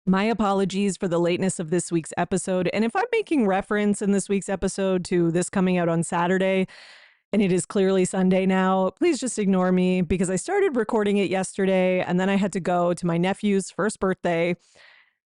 My apologies for the lateness of this week's episode. And if I'm making reference in this week's episode to this coming out on Saturday, and it is clearly Sunday now, please just ignore me because I started recording it yesterday and then I had to go to my nephew's first birthday,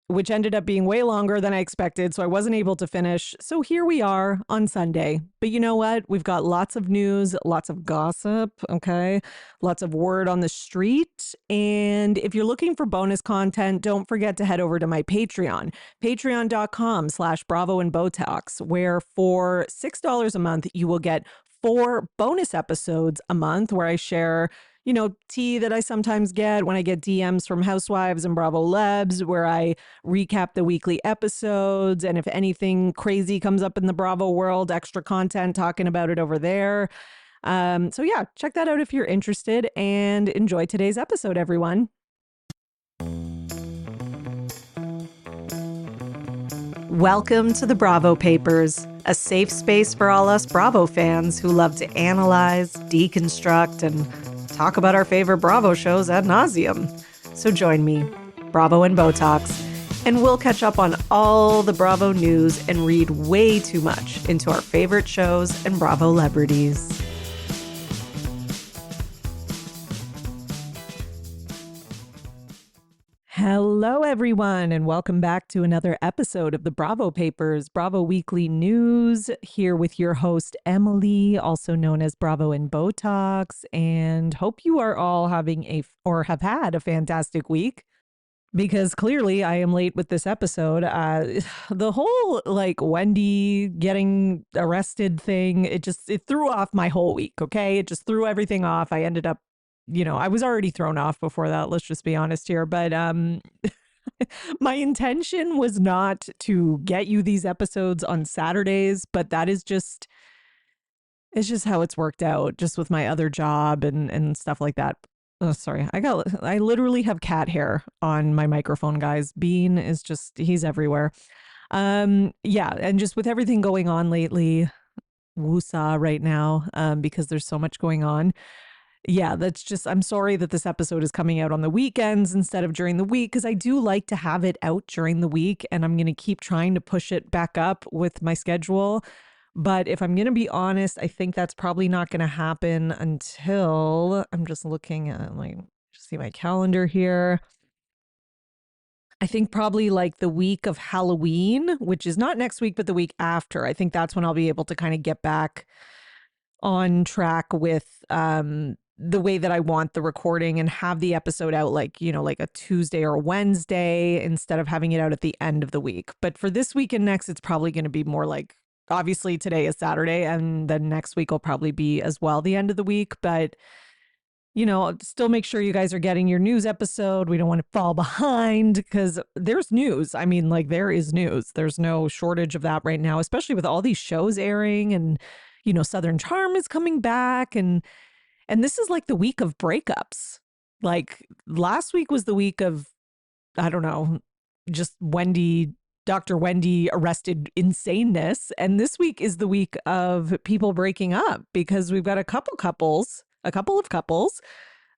which ended up being way longer than I expected. So I wasn't able to finish. So here we are on Sunday. But you know what? We've got lots of news, lots of gossip, okay? Lots of word on the street. And if you're looking for bonus content, don't forget to head over to my Patreon, patreon.com/Bravo and Botox, where for $6 a month, you will get 4 bonus episodes a month where I share tea that I sometimes get when I get DMs from housewives and Bravo Lebs, where I recap the weekly episodes. And if anything crazy comes up in the Bravo world, extra content talking about it over there. So yeah, check that out if you're interested and enjoy today's episode, everyone. Welcome to the Bravo Papers, a safe space for all us Bravo fans who love to analyze, deconstruct, and talk about our favorite Bravo shows ad nauseum. So join me, Bravo and Botox, and we'll catch up on all the Bravo news and read way too much into our favorite shows and Bravo celebrities. Hello, everyone, and welcome back to another episode of the Bravo Papers, Bravo Weekly News, here with your host, Emily, also known as Bravo and Botox, and hope you are all having have had a fantastic week, because clearly I am late with this episode. The whole, Wendy getting arrested thing, it threw off my whole week, okay? It just threw everything off. I ended up I was already thrown off before that. Let's just be honest here. But my intention was not to get you these episodes on Saturdays, but it's just how it's worked out, just with my other job and stuff like that. Oh, sorry. I literally have cat hair on my microphone, guys. Bean is he's everywhere. Yeah. And just with everything going on lately, woosah right now, because there's so much going on. Yeah, I'm sorry that this episode is coming out on the weekends instead of during the week, because I do like to have it out during the week, and I'm going to keep trying to push it back up with my schedule. But if I'm going to be honest, I think that's probably not going to happen until I'm just looking at, just see my calendar here. I think probably the week of Halloween, which is not next week, but the week after. I think that's when I'll be able to kind of get back on track with the way that I want the recording and have the episode out like a Tuesday or a Wednesday instead of having it out at the end of the week. But for this week and next, it's probably going to be more obviously today is Saturday, and then next week will probably be as well the end of the week. But still make sure you guys are getting your news episode. We don't want to fall behind because there's news. I mean, there is news. There's no shortage of that right now, especially with all these shows airing, and Southern Charm is coming back, and this is the week of breakups. Last week was the week of, I don't know, just Dr. Wendy arrested insaneness. And this week is the week of people breaking up, because we've got a couple of couples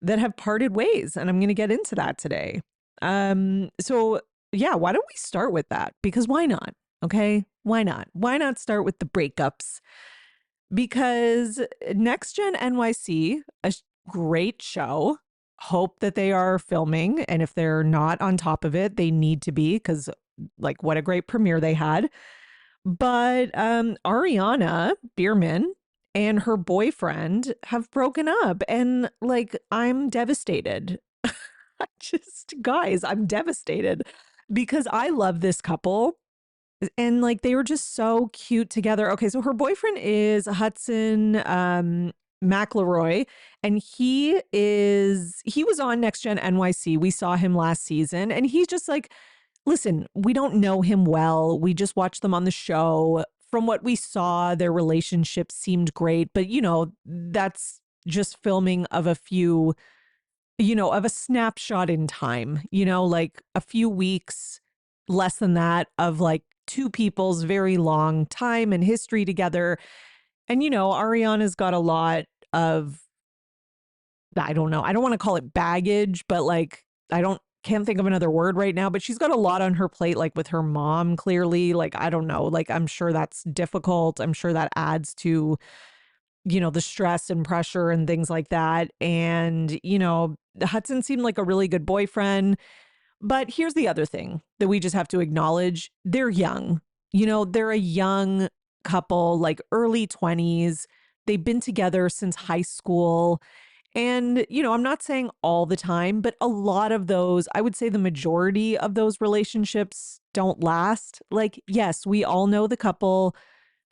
that have parted ways. And I'm going to get into that today. So yeah, why don't we start with that? Because why not? Okay. Why not? Why not start with the breakups? Because Next Gen NYC, a great show, hope that they are filming. And if they're not on top of it, they need to be, because what a great premiere they had. But Ariana Bierman and her boyfriend have broken up. And I'm devastated. Guys, I'm devastated because I love this couple. And they were just so cute together. Okay, so her boyfriend is Hudson McElroy, and he was on Next Gen NYC. We saw him last season, and he's just listen, we don't know him well. We just watched them on the show. From what we saw, their relationship seemed great, but that's just filming of a few, of a snapshot in time, a few weeks, less than that, of two people's very long time and history together. And, Ariana's got a lot of, I don't know, I don't want to call it baggage, but I don't can't think of another word right now, but she's got a lot on her plate, like with her mom, clearly. Like, I don't know, like, I'm sure that's difficult. I'm sure that adds to, the stress and pressure and things like that. And, Hudson seemed like a really good boyfriend. But here's the other thing that we just have to acknowledge. They're young. They're a young couple, like early 20s. They've been together since high school. And, I'm not saying all the time, but a lot of those, I would say the majority of those relationships don't last. Like, yes, we all know the couple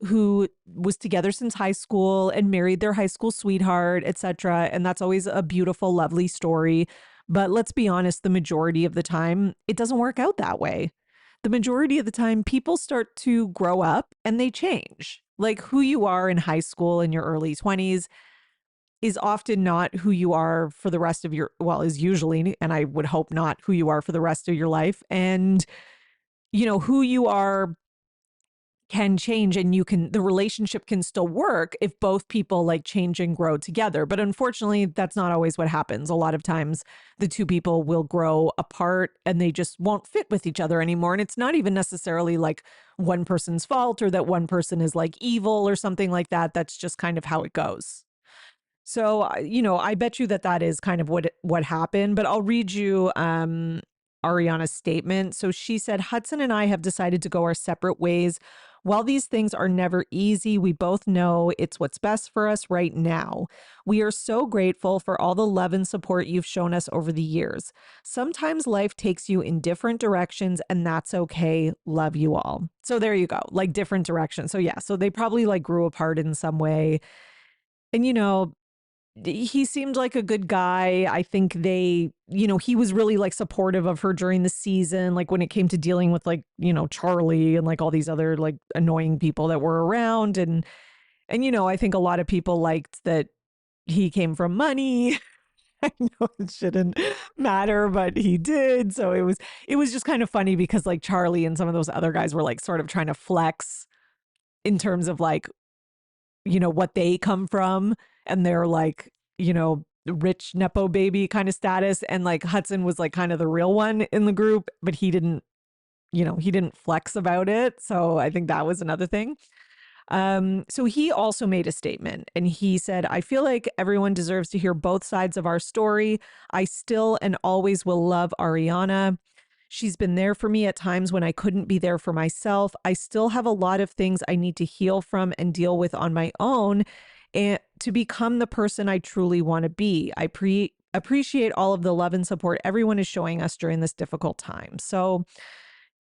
who was together since high school and married their high school sweetheart, etc. And that's always a beautiful, lovely story. But let's be honest, the majority of the time, it doesn't work out that way. The majority of the time, people start to grow up and they change. Like who you are in high school in your early 20s is often not who you are for the rest of is usually, and I would hope not who you are for the rest of your life. And, who you are can change, and the relationship can still work if both people like change and grow together. But unfortunately, that's not always what happens. A lot of times the two people will grow apart and they just won't fit with each other anymore. And it's not even necessarily like one person's fault or that one person is like evil or something like that. That's just kind of how it goes. So, I bet you that is kind of what happened, but I'll read you Ariana's statement. So she said, Hudson and I have decided to go our separate ways. While these things are never easy, we both know it's what's best for us right now. We are so grateful for all the love and support you've shown us over the years. Sometimes life takes you in different directions, and that's okay. Love you all. So there you go, like different directions. So yeah, so they probably like grew apart in some way. And, he seemed like a good guy. I think he was really like supportive of her during the season, like when it came to dealing with like, Charlie and like all these other like annoying people that were around. And, I think a lot of people liked that he came from money. I know it shouldn't matter, but he did. So it was just kind of funny because like Charlie and some of those other guys were like sort of trying to flex in terms of like, what they come from. And they're like, rich Nepo baby kind of status. And like Hudson was like kind of the real one in the group, but he didn't flex about it. So I think that was another thing. So he also made a statement and he said, I feel like everyone deserves to hear both sides of our story. I still and always will love Ariana. She's been there for me at times when I couldn't be there for myself. I still have a lot of things I need to heal from and deal with on my own and to become the person I truly want to be. I appreciate all of the love and support everyone is showing us during this difficult time. So,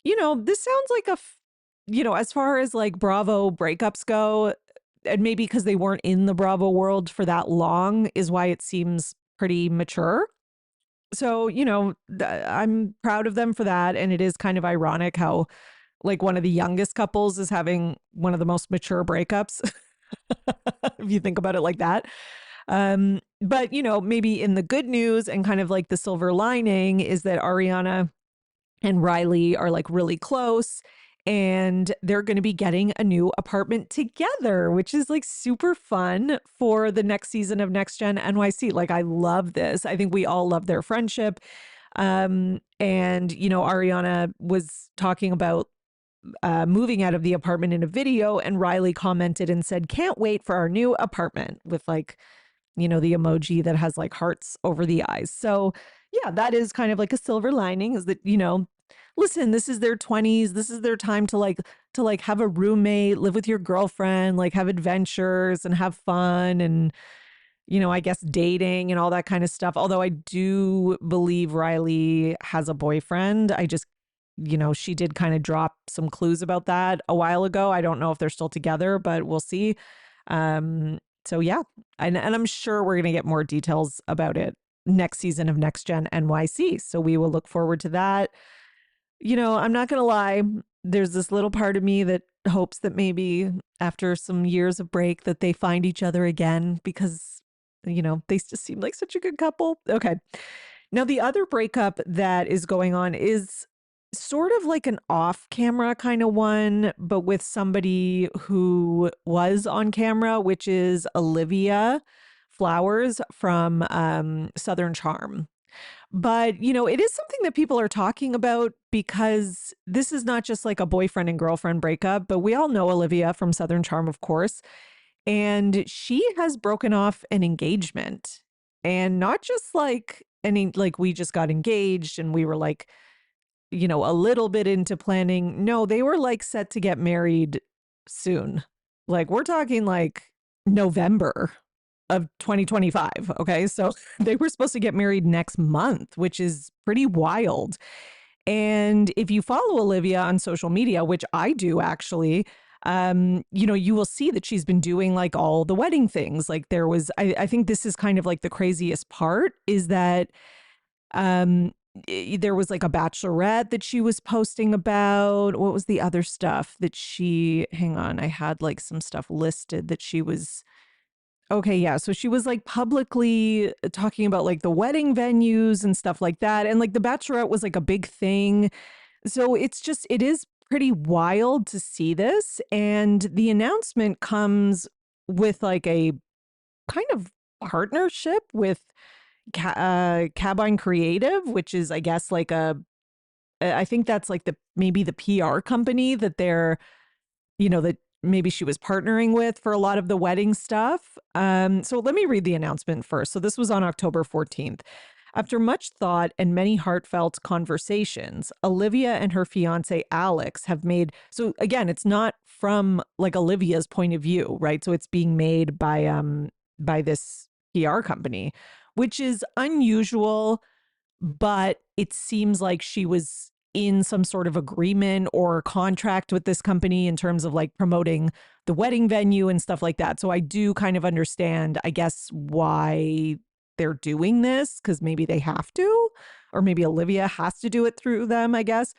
this sounds like as far as like Bravo breakups go, and maybe because they weren't in the Bravo world for that long is why it seems pretty mature. So, I'm proud of them for that. And it is kind of ironic how like one of the youngest couples is having one of the most mature breakups. If you think about it like that. But, maybe in the good news and kind of like the silver lining is that Ariana and Riley are like really close and they're going to be getting a new apartment together, which is like super fun for the next season of Next Gen NYC. Like, I love this. I think we all love their friendship. And, Ariana was talking about moving out of the apartment in a video, and Riley commented and said, can't wait for our new apartment with like, the emoji that has like hearts over the eyes. So yeah, that is kind of like a silver lining is that, listen, this is their 20s. This is their time to have a roommate, live with your girlfriend, like have adventures and have fun and, I guess dating and all that kind of stuff. Although I do believe Riley has a boyfriend. I just, she did kind of drop some clues about that a while ago. I don't know if they're still together, but we'll see. So yeah, and I'm sure we're going to get more details about it next season of Next Gen NYC. So we will look forward to that. I'm not going to lie. There's this little part of me that hopes that maybe after some years of break that they find each other again because, they just seem like such a good couple. Okay. Now, the other breakup that is going on is sort of like an off-camera kind of one, but with somebody who was on camera, which is Olivia Flowers from Southern Charm. But, you know, it is something that people are talking about because this is not just like a boyfriend and girlfriend breakup, but we all know Olivia from Southern Charm, of course. And she has broken off an engagement. And not just like any, like we just got engaged and we were like, you know, a little bit into planning. No, they were like set to get married soon. Like we're talking like November of 2025. Okay. So they were supposed to get married next month, which is pretty wild. And if you follow Olivia on social media, which I do actually, you know, you will see that she's been doing like all the wedding things. Like there was, I think this is kind of like the craziest part is that um, there was like a bachelorette that she was posting about. What was the other stuff that she, hang on, I had like some stuff listed that she was, okay, yeah. So she was like publicly talking about like the wedding venues and stuff like that. And like the bachelorette was like a big thing. So it's just, it is pretty wild to see this. And the announcement comes with like a kind of partnership with Cabine Creative, which is, I guess, like I think that's like maybe the PR company that they're, you know, that maybe she was partnering with for a lot of the wedding stuff. So let me read the announcement first. So this was on October 14th. After much thought and many heartfelt conversations, Olivia and her fiance Alex have made, so again, it's not from like Olivia's point of view, right? So it's being made by this PR company, which is unusual, but it seems like she was in some sort of agreement or contract with this company in terms of like promoting the wedding venue and stuff like that. So I do kind of understand, I guess, why they're doing this, because maybe they have to, or maybe Olivia has to do it through them, I guess.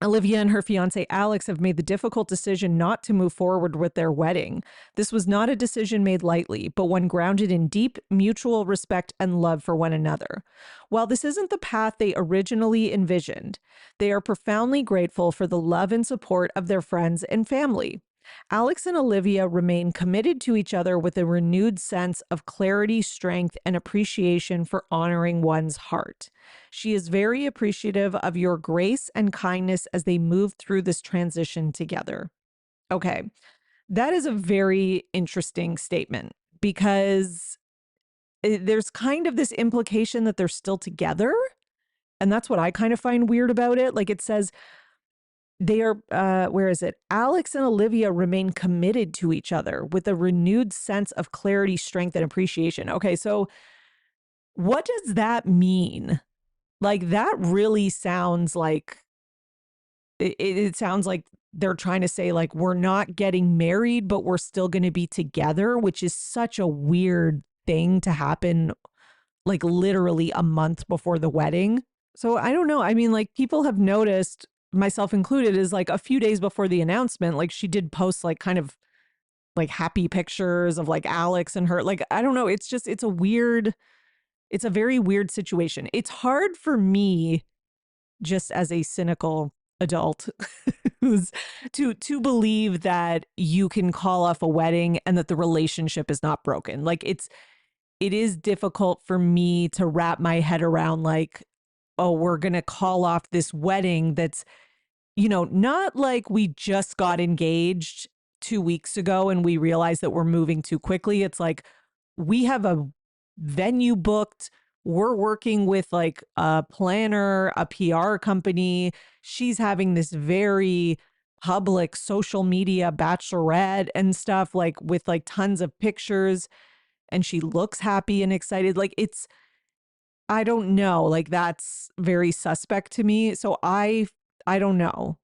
Olivia and her fiance Alex have made the difficult decision not to move forward with their wedding. This was not a decision made lightly, but one grounded in deep mutual respect and love for one another. While this isn't the path they originally envisioned, they are profoundly grateful for the love and support of their friends and family. Alex and Olivia remain committed to each other with a renewed sense of clarity, strength, and appreciation for honoring one's heart. She is very appreciative of your grace and kindness as they move through this transition together. Okay, that is a very interesting statement because there's kind of this implication that they're still together. And that's what I kind of find weird about it. Like it says, they are, where is it? Alex and Olivia remain committed to each other with a renewed sense of clarity, strength, and appreciation. Okay, so what does that mean? Like, that really sounds like, it sounds like they're trying to say, like, we're not getting married, but we're still going to be together, which is such a weird thing to happen, like, literally a month before the wedding. So I don't know. I mean, like, people have noticed, myself included, is like a few days before the announcement, like she did post like kind of like happy pictures of like Alex and her. Like, I don't know. It's just, it's a very weird situation. It's hard for me, just as a cynical adult, who's to believe that you can call off a wedding and that the relationship is not broken. Like it is difficult for me to wrap my head around like, oh, we're going to call off this wedding that's, you know, not like we just got engaged 2 weeks ago and we realized that we're moving too quickly. It's like we have a venue booked. We're working with like a planner, a PR company. She's having this very public social media bachelorette and stuff, like with like tons of pictures. And she looks happy and excited. Like I don't know. Like that's very suspect to me. So I don't know.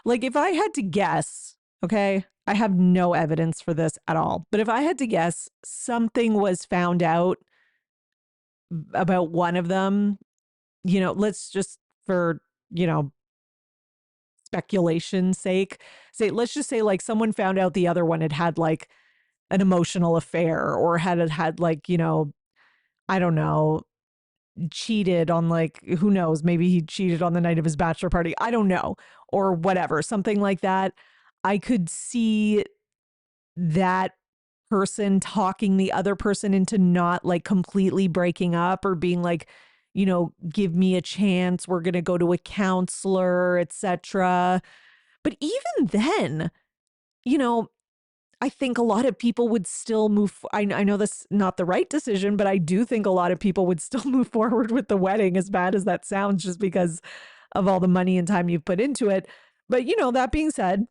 Like if I had to guess, okay, I have no evidence for this at all. But if I had to guess, something was found out about one of them, you know, let's just for, you know, speculation's sake, let's just say like someone found out the other one had had like an emotional affair or had like, you know, I don't know, cheated on like, who knows, maybe he cheated on the night of his bachelor party. I don't know, or whatever, something like that. I could see that person talking the other person into not like completely breaking up or being like, give me a chance. We're going to go to a counselor, etc. But even then, you know, I think a lot of people would still move. I know that's not the right decision, but I do think a lot of people would still move forward with the wedding, as bad as that sounds, just because of all the money and time you've put into it. But, that being said,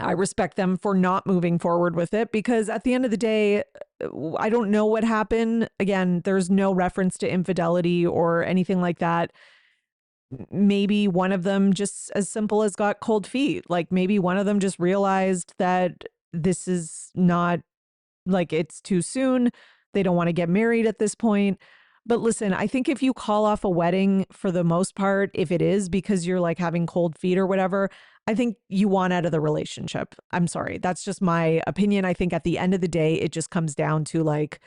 I respect them for not moving forward with it, because at the end of the day, I don't know what happened. Again, there's no reference to infidelity or anything like that. Maybe one of them, just as simple as, got cold feet. Like, maybe one of them just realized that this is not, like, it's too soon. They don't want to get married at this point. But listen, I think if you call off a wedding, for the most part, if it is because you're like having cold feet or whatever, I think you want out of the relationship. I'm sorry. That's just my opinion. I think at the end of the day, it just comes down to, like,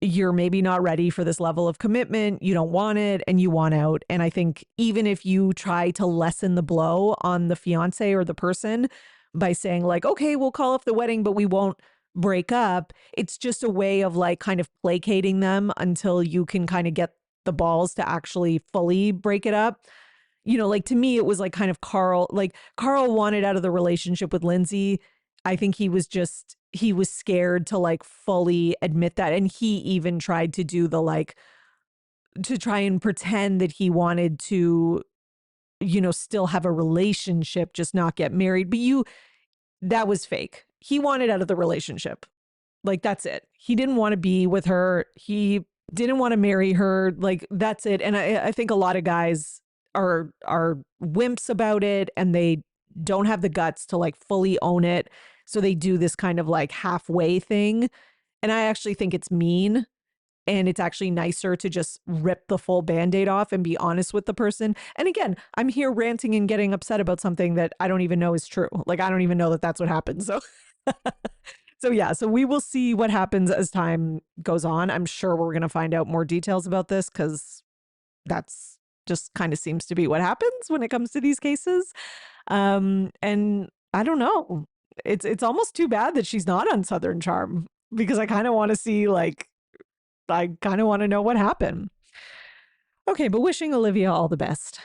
you're maybe not ready for this level of commitment. You don't want it and you want out. And I think even if you try to lessen the blow on the fiance or the person by saying, like, okay, we'll call off the wedding, but we won't break up, it's just a way of, like, kind of placating them until you can kind of get the balls to actually fully break it up. Like, to me, it was like kind of Carl wanted out of the relationship with Lindsay. I think he was scared to, like, fully admit that. And he even tried to do to try and pretend that he wanted to, still have a relationship, just not get married. But that was fake. He wanted out of the relationship. Like, that's it. He didn't want to be with her. He didn't want to marry her. Like, that's it. And I think a lot of guys are wimps about it, and they don't have the guts to, like, fully own it. So they do this kind of, like, halfway thing. And I actually think it's mean. And it's actually nicer to just rip the full Band-Aid off and be honest with the person. And again, I'm here ranting and getting upset about something that I don't even know is true. Like, I don't even know that that's what happened. So, so we will see what happens as time goes on. I'm sure we're going to find out more details about this, because that's just kind of seems to be what happens when it comes to these cases. And I don't know. It's almost too bad that she's not on Southern Charm, because I kind of want to see, like, I kind of want to know what happened. Okay, but wishing Olivia all the best.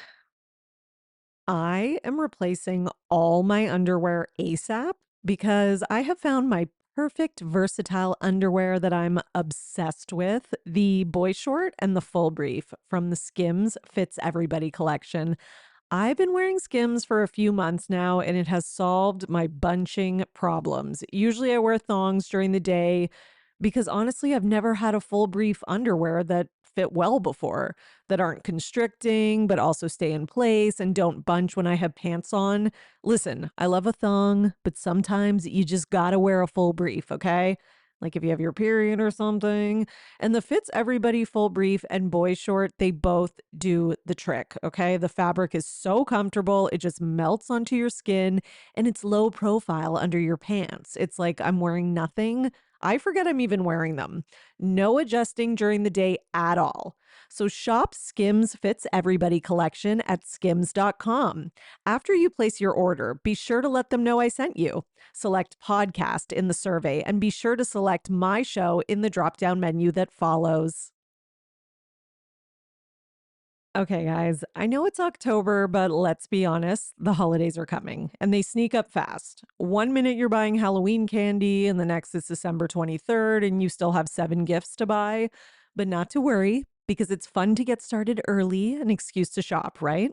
I am replacing all my underwear ASAP, because I have found my perfect versatile underwear that I'm obsessed with: the boy short and the full brief from the Skims Fits Everybody collection. I've been wearing Skims for a few months now, and it has solved my bunching problems. Usually I wear thongs during the day, because honestly, I've never had a full brief underwear that fit well before, that aren't constricting, but also stay in place and don't bunch when I have pants on. Listen, I love a thong, but sometimes you just gotta wear a full brief, okay? Like, if you have your period or something. And the Fits Everybody full brief and boy short, they both do the trick, okay? The fabric is so comfortable, it just melts onto your skin, and it's low profile under your pants. It's like I'm wearing nothing. I forget I'm even wearing them. No adjusting during the day at all. So shop Skims Fits Everybody collection at skims.com. After you place your order, be sure to let them know I sent you. Select podcast in the survey, and be sure to select my show in the drop-down menu that follows. Okay, guys, I know it's October, but let's be honest, the holidays are coming, and they sneak up fast. One minute you're buying Halloween candy, and the next is December 23rd, and you still have 7 gifts to buy. But not to worry, because it's fun to get started early, an excuse to shop, right?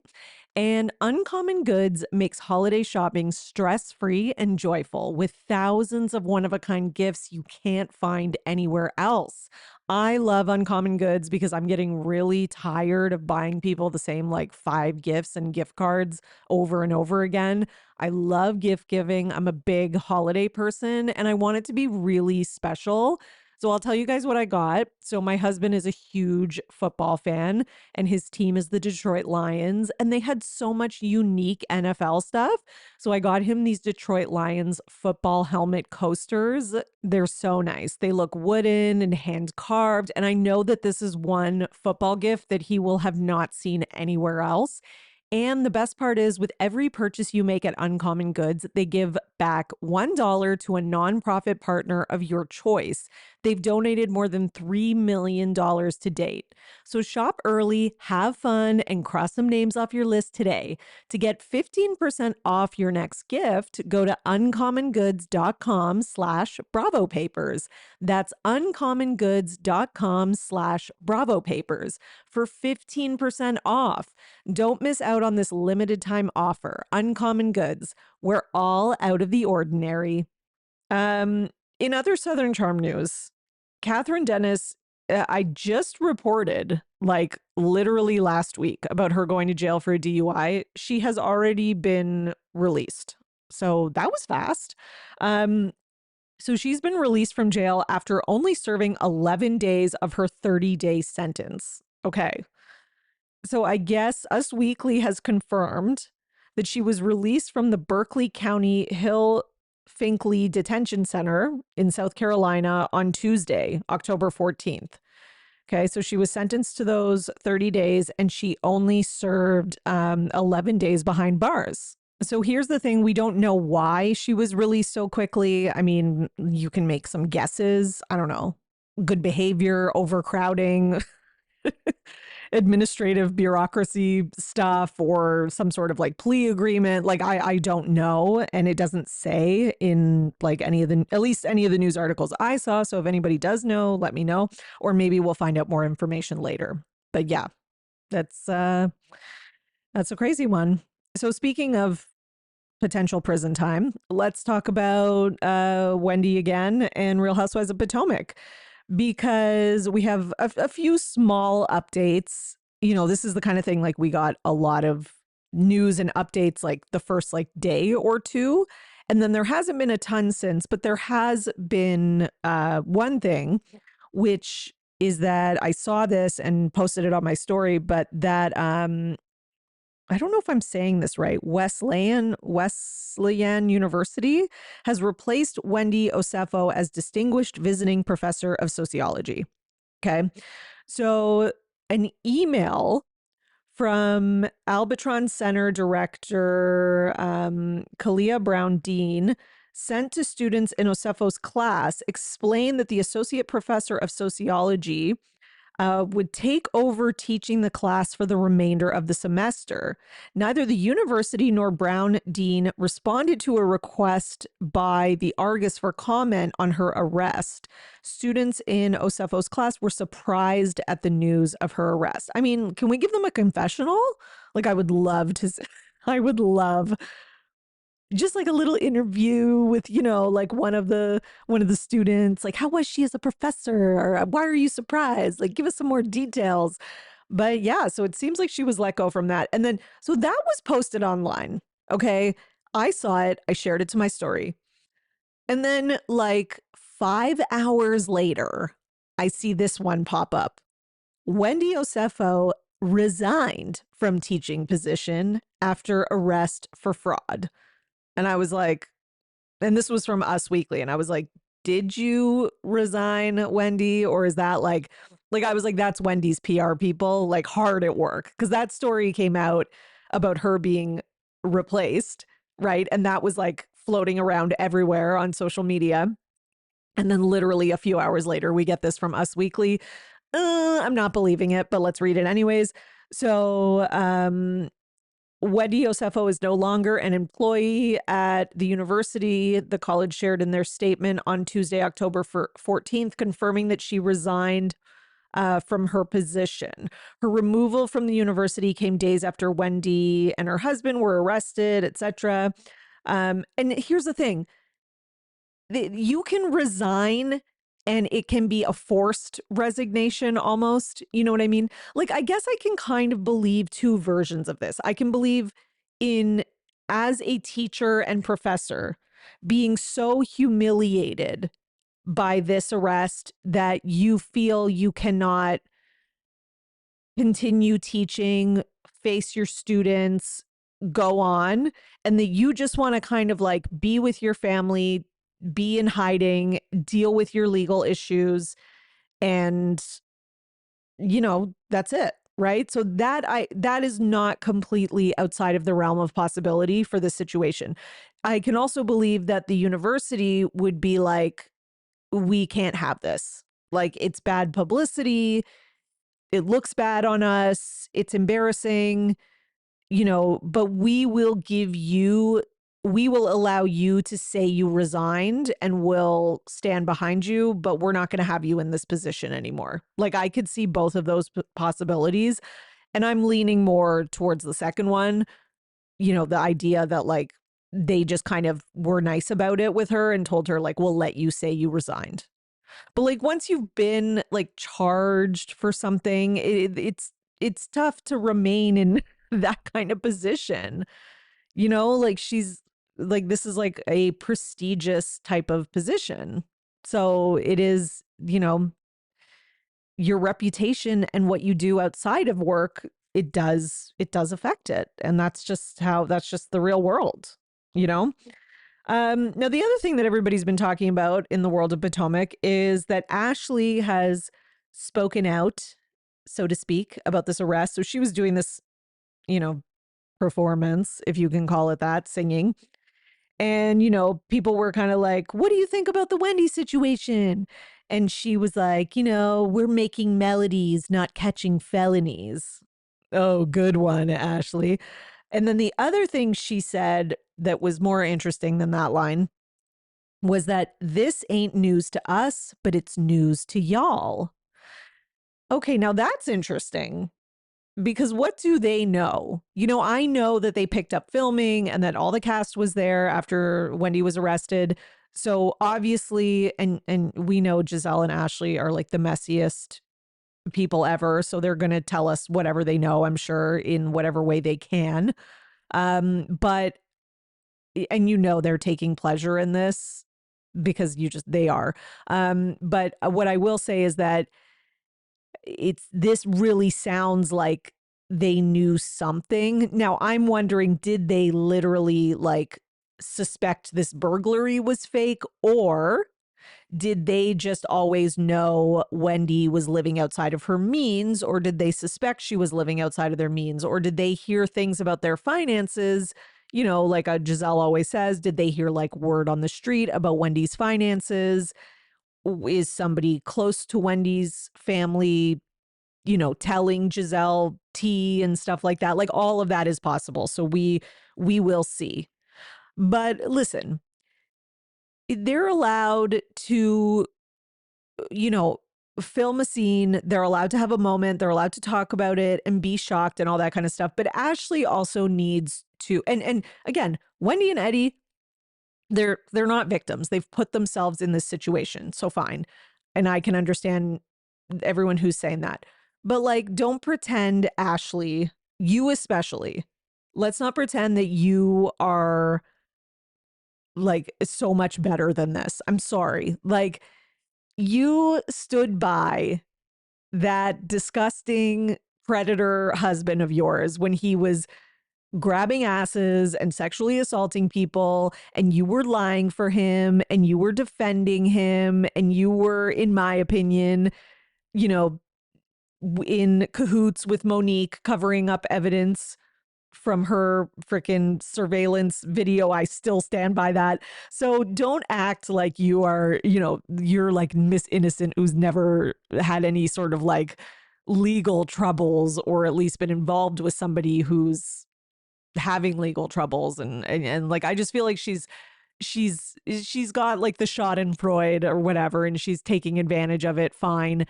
And Uncommon Goods makes holiday shopping stress-free and joyful, with thousands of one-of-a-kind gifts you can't find anywhere else. I love Uncommon Goods because I'm getting really tired of buying people the same, like, 5 gifts and gift cards over and over again. I love gift giving. I'm a big holiday person, and I want it to be really special. So I'll tell you guys what I got. So my husband is a huge football fan, and his team is the Detroit Lions, and they had so much unique NFL stuff. So I got him these Detroit Lions football helmet coasters. They're so nice. They look wooden and hand carved, and I know that this is one football gift that he will have not seen anywhere else. And the best part is, with every purchase you make at Uncommon Goods, they give back $1 to a nonprofit partner of your choice. They've donated more than $3 million to date. So shop early, have fun, and cross some names off your list today. To get 15% off your next gift, go to uncommongoods.com/bravopapers. That's uncommongoods.com/bravopapers for 15% off. Don't miss out on this limited time offer. Uncommon Goods. We're all out of the ordinary. In other Southern Charm news, Catherine Dennis, I just reported, like literally last week, about her going to jail for a DUI. She has already been released. So that was fast. So she's been released from jail after only serving 11 days of her 30-day sentence. Okay. So I guess Us Weekly has confirmed that she was released from the Berkeley County Hill-Finkley Detention Center in South Carolina on Tuesday, October 14th. Okay, so she was sentenced to those 30 days and she only served 11 days behind bars. So here's the thing. We don't know why she was released so quickly. I mean, you can make some guesses. I don't know. Good behavior, overcrowding, administrative bureaucracy stuff, or some sort of like plea agreement. Like, I don't know. And it doesn't say in like at least any of the news articles I saw. So if anybody does know, let me know, or maybe we'll find out more information later. But yeah, that's a crazy one. So speaking of potential prison time, let's talk about Wendy again and Real Housewives of Potomac, because we have a few small updates. You know, this is the kind of thing, like, we got a lot of news and updates like the first like day or two, and then there hasn't been a ton since, but there has been one thing, which is that I saw this and posted it on my story, but that I don't know if I'm saying this right. Wesleyan University has replaced Wendy Osefo as Distinguished Visiting Professor of Sociology. Okay. So an email from Albatron Center Director Kalia Brown Dean sent to students in Osefo's class explained that the Associate Professor of Sociology would take over teaching the class for the remainder of the semester. Neither the university nor Brown Dean responded to a request by the Argus for comment on her arrest. Students in Osefo's class were surprised at the news of her arrest. I mean, can we give them a confessional? Like, I would love to. I would love just like a little interview with, you know, like one of the students, like, how was she as a professor, or why are you surprised? Like, give us some more details. But yeah, so it seems like she was let go from that. And then, so that was posted online. Okay. I saw it. I shared it to my story. And then like 5 hours later, I see this one pop up. Wendy Osefo resigned from teaching position after arrest for fraud. And I was like, and this was from Us Weekly, and I was like, did you resign, Wendy? Or is that like I was like, that's Wendy's PR people, like, hard at work. Because that story came out about her being replaced, right? And that was like floating around everywhere on social media. And then literally a few hours later, we get this from Us Weekly. I'm not believing it, but let's read it anyways. So, Wendy Osefo is no longer an employee at the university. The college shared in their statement on Tuesday, October 14th, confirming that she resigned from her position. Her removal from the university came days after Wendy and her husband were arrested, etc. And here's the thing. You can resign and it can be a forced resignation almost. You know what I mean? Like, I guess I can kind of believe two versions of this. I can believe in, as a teacher and professor, being so humiliated by this arrest that you feel you cannot continue teaching, face your students, go on, and that you just want to kind of like be with your family, be in hiding, deal with your legal issues, and, you know, that's it. right? So that is not completely outside of the realm of possibility for this situation. I can also believe that the university would be like, we can't have this. Like, it's bad publicity. It looks bad on us. It's embarrassing, but we will allow you to say you resigned and we'll stand behind you, but we're not going to have you in this position anymore. Like, I could see both of those possibilities. And I'm leaning more towards the second one, the idea that like they just kind of were nice about it with her and told her like, we'll let you say you resigned. But like once you've been like charged for something, it's tough to remain in that kind of position. Like she's like, this is like a prestigious type of position. So it is, your reputation and what you do outside of work, it does affect it. And that's just the real world, you know? Now, the other thing that everybody's been talking about in the world of Potomac is that Ashley has spoken out, so to speak, about this arrest. So she was doing this, performance, if you can call it that, singing. And, people were kind of like, what do you think about the Wendy situation? And she was like, we're making melodies, not catching felonies. Oh, good one, Ashley. And then the other thing she said that was more interesting than that line was that this ain't news to us, but it's news to y'all. Okay, now that's interesting because what do they know? I know that they picked up filming and that all the cast was there after Wendy was arrested. So obviously, and we know Giselle and Ashley are like the messiest people ever. So they're going to tell us whatever they know, I'm sure, in whatever way they can. But they're taking pleasure in this because they are. But what I will say is that this really sounds like they knew something. Now I'm wondering, did they literally like suspect this burglary was fake, or did they just always know Wendy was living outside of her means, or did they suspect she was living outside of their means, or did they hear things about their finances? Like Giselle always says, did they hear like word on the street about Wendy's finances? Is somebody close to Wendy's family, telling Giselle T and stuff like that? Like all of that is possible. So we will see. But listen, they're allowed to, film a scene. They're allowed to have a moment. They're allowed to talk about it and be shocked and all that kind of stuff. But Ashley also needs to, and again, Wendy and Eddie, they're not victims. They've put themselves in this situation. So fine. And I can understand everyone who's saying that. But like, don't pretend, Ashley, you especially, let's not pretend that you are like so much better than this. I'm sorry. Like, you stood by that disgusting predator husband of yours when he was grabbing asses and sexually assaulting people, and you were lying for him and you were defending him and you were, in my opinion, in cahoots with Monique covering up evidence from her freaking surveillance video. I still stand by that. So don't act like you are, you're like Miss Innocent who's never had any sort of like legal troubles, or at least been involved with somebody who's having legal troubles. And like, I just feel like she's got like the Schadenfreude or whatever, and she's taking advantage of it. Fine.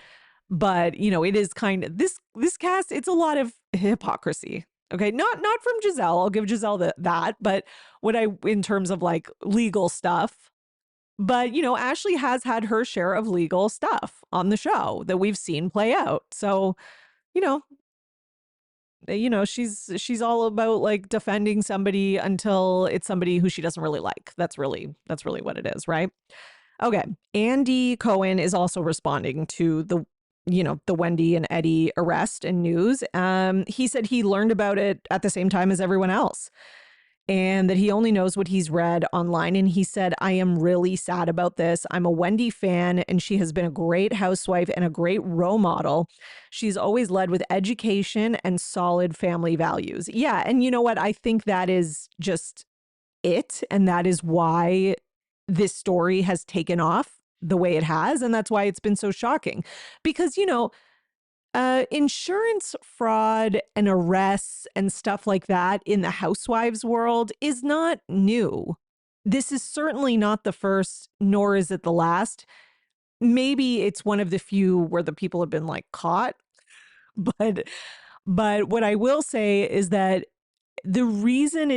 But, it is kind of this cast, it's a lot of hypocrisy. Okay. Not from Giselle. I'll give Giselle that, but in terms of like legal stuff, but, Ashley has had her share of legal stuff on the show that we've seen play out. So, she's all about like defending somebody until it's somebody who she doesn't really like. That's really what it is. Right. Okay. Andy Cohen is also responding to the Wendy and Eddie arrest and news. He said he learned about it at the same time as everyone else. and that he only knows what he's read online. And he said, I am really sad about this. I'm a Wendy fan, and she has been a great housewife and a great role model. She's always led with education and solid family values. Yeah. And you know what? I think that is just it. And that is why this story has taken off the way it has. And that's why it's been so shocking. Because, insurance fraud and arrests and stuff like that in the housewives world is not new. This is certainly not the first, nor is it the last. Maybe it's one of the few where the people have been like caught. But what I will say is that the reason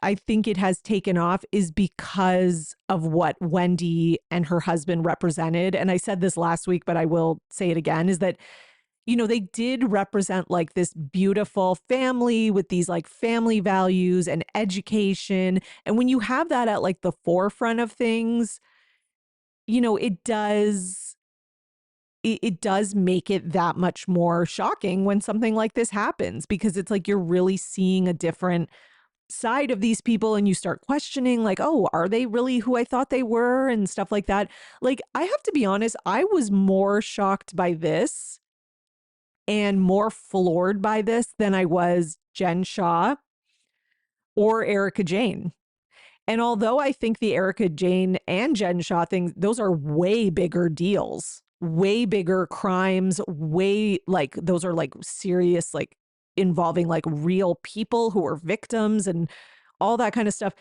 I think it has taken off is because of what Wendy and her husband represented. And I said this last week, but I will say it again, is that they did represent like this beautiful family with these like family values and education. And when you have that at like the forefront of things, it does make it that much more shocking when something like this happens, because it's like you're really seeing a different side of these people, and you start questioning like, oh, are they really who I thought they were, and stuff like that. Like, I have to be honest, I was more shocked by this and more floored by this than I was Jen Shah or Erica Jane. And although I think the Erica Jane and Jen Shah things, those are way bigger deals, way bigger crimes, those are like serious, like involving like real people who are victims and all that kind of stuff.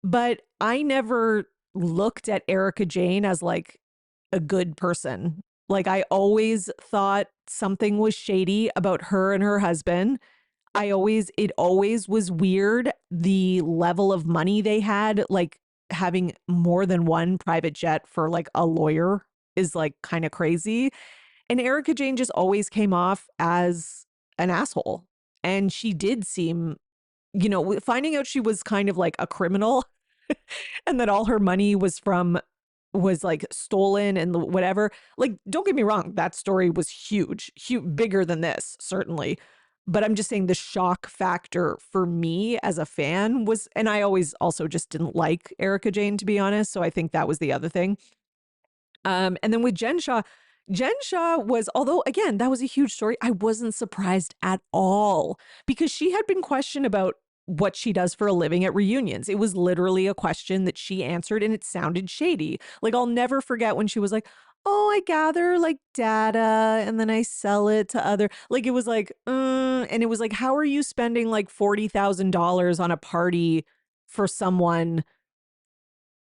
But I never looked at Erica Jane as like a good person. Like, I always thought something was shady about her and her husband. It always was weird, the level of money they had, like having more than one private jet for like a lawyer is like kind of crazy. And Erica Jane just always came off as an asshole. And she did seem, finding out she was kind of like a criminal and that all her money was like stolen and whatever. Like, don't get me wrong, that story was huge, bigger than this, certainly. But I'm just saying the shock factor for me as a fan was, and I always also just didn't like Erica Jane, to be honest. So I think that was the other thing. And then with Jen Shah was, although again, that was a huge story, I wasn't surprised at all, because she had been questioned about what she does for a living at reunions. It was literally a question that she answered, and it sounded shady. Like, I'll never forget when she was like, oh, I gather like data and then I sell it to other, like, it was like, and it was like, how are you spending like $40,000 on a party for someone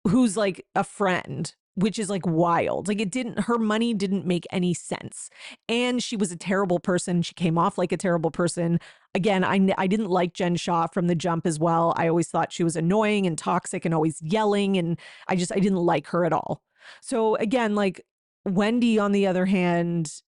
who's like a friend, which is like wild. Like, her money didn't make any sense. And she was a terrible person. She came off like a terrible person. Again, I didn't like Jen Shah from the jump as well. I always thought she was annoying and toxic and always yelling. And I didn't like her at all. So again, like, Wendy, on the other hand,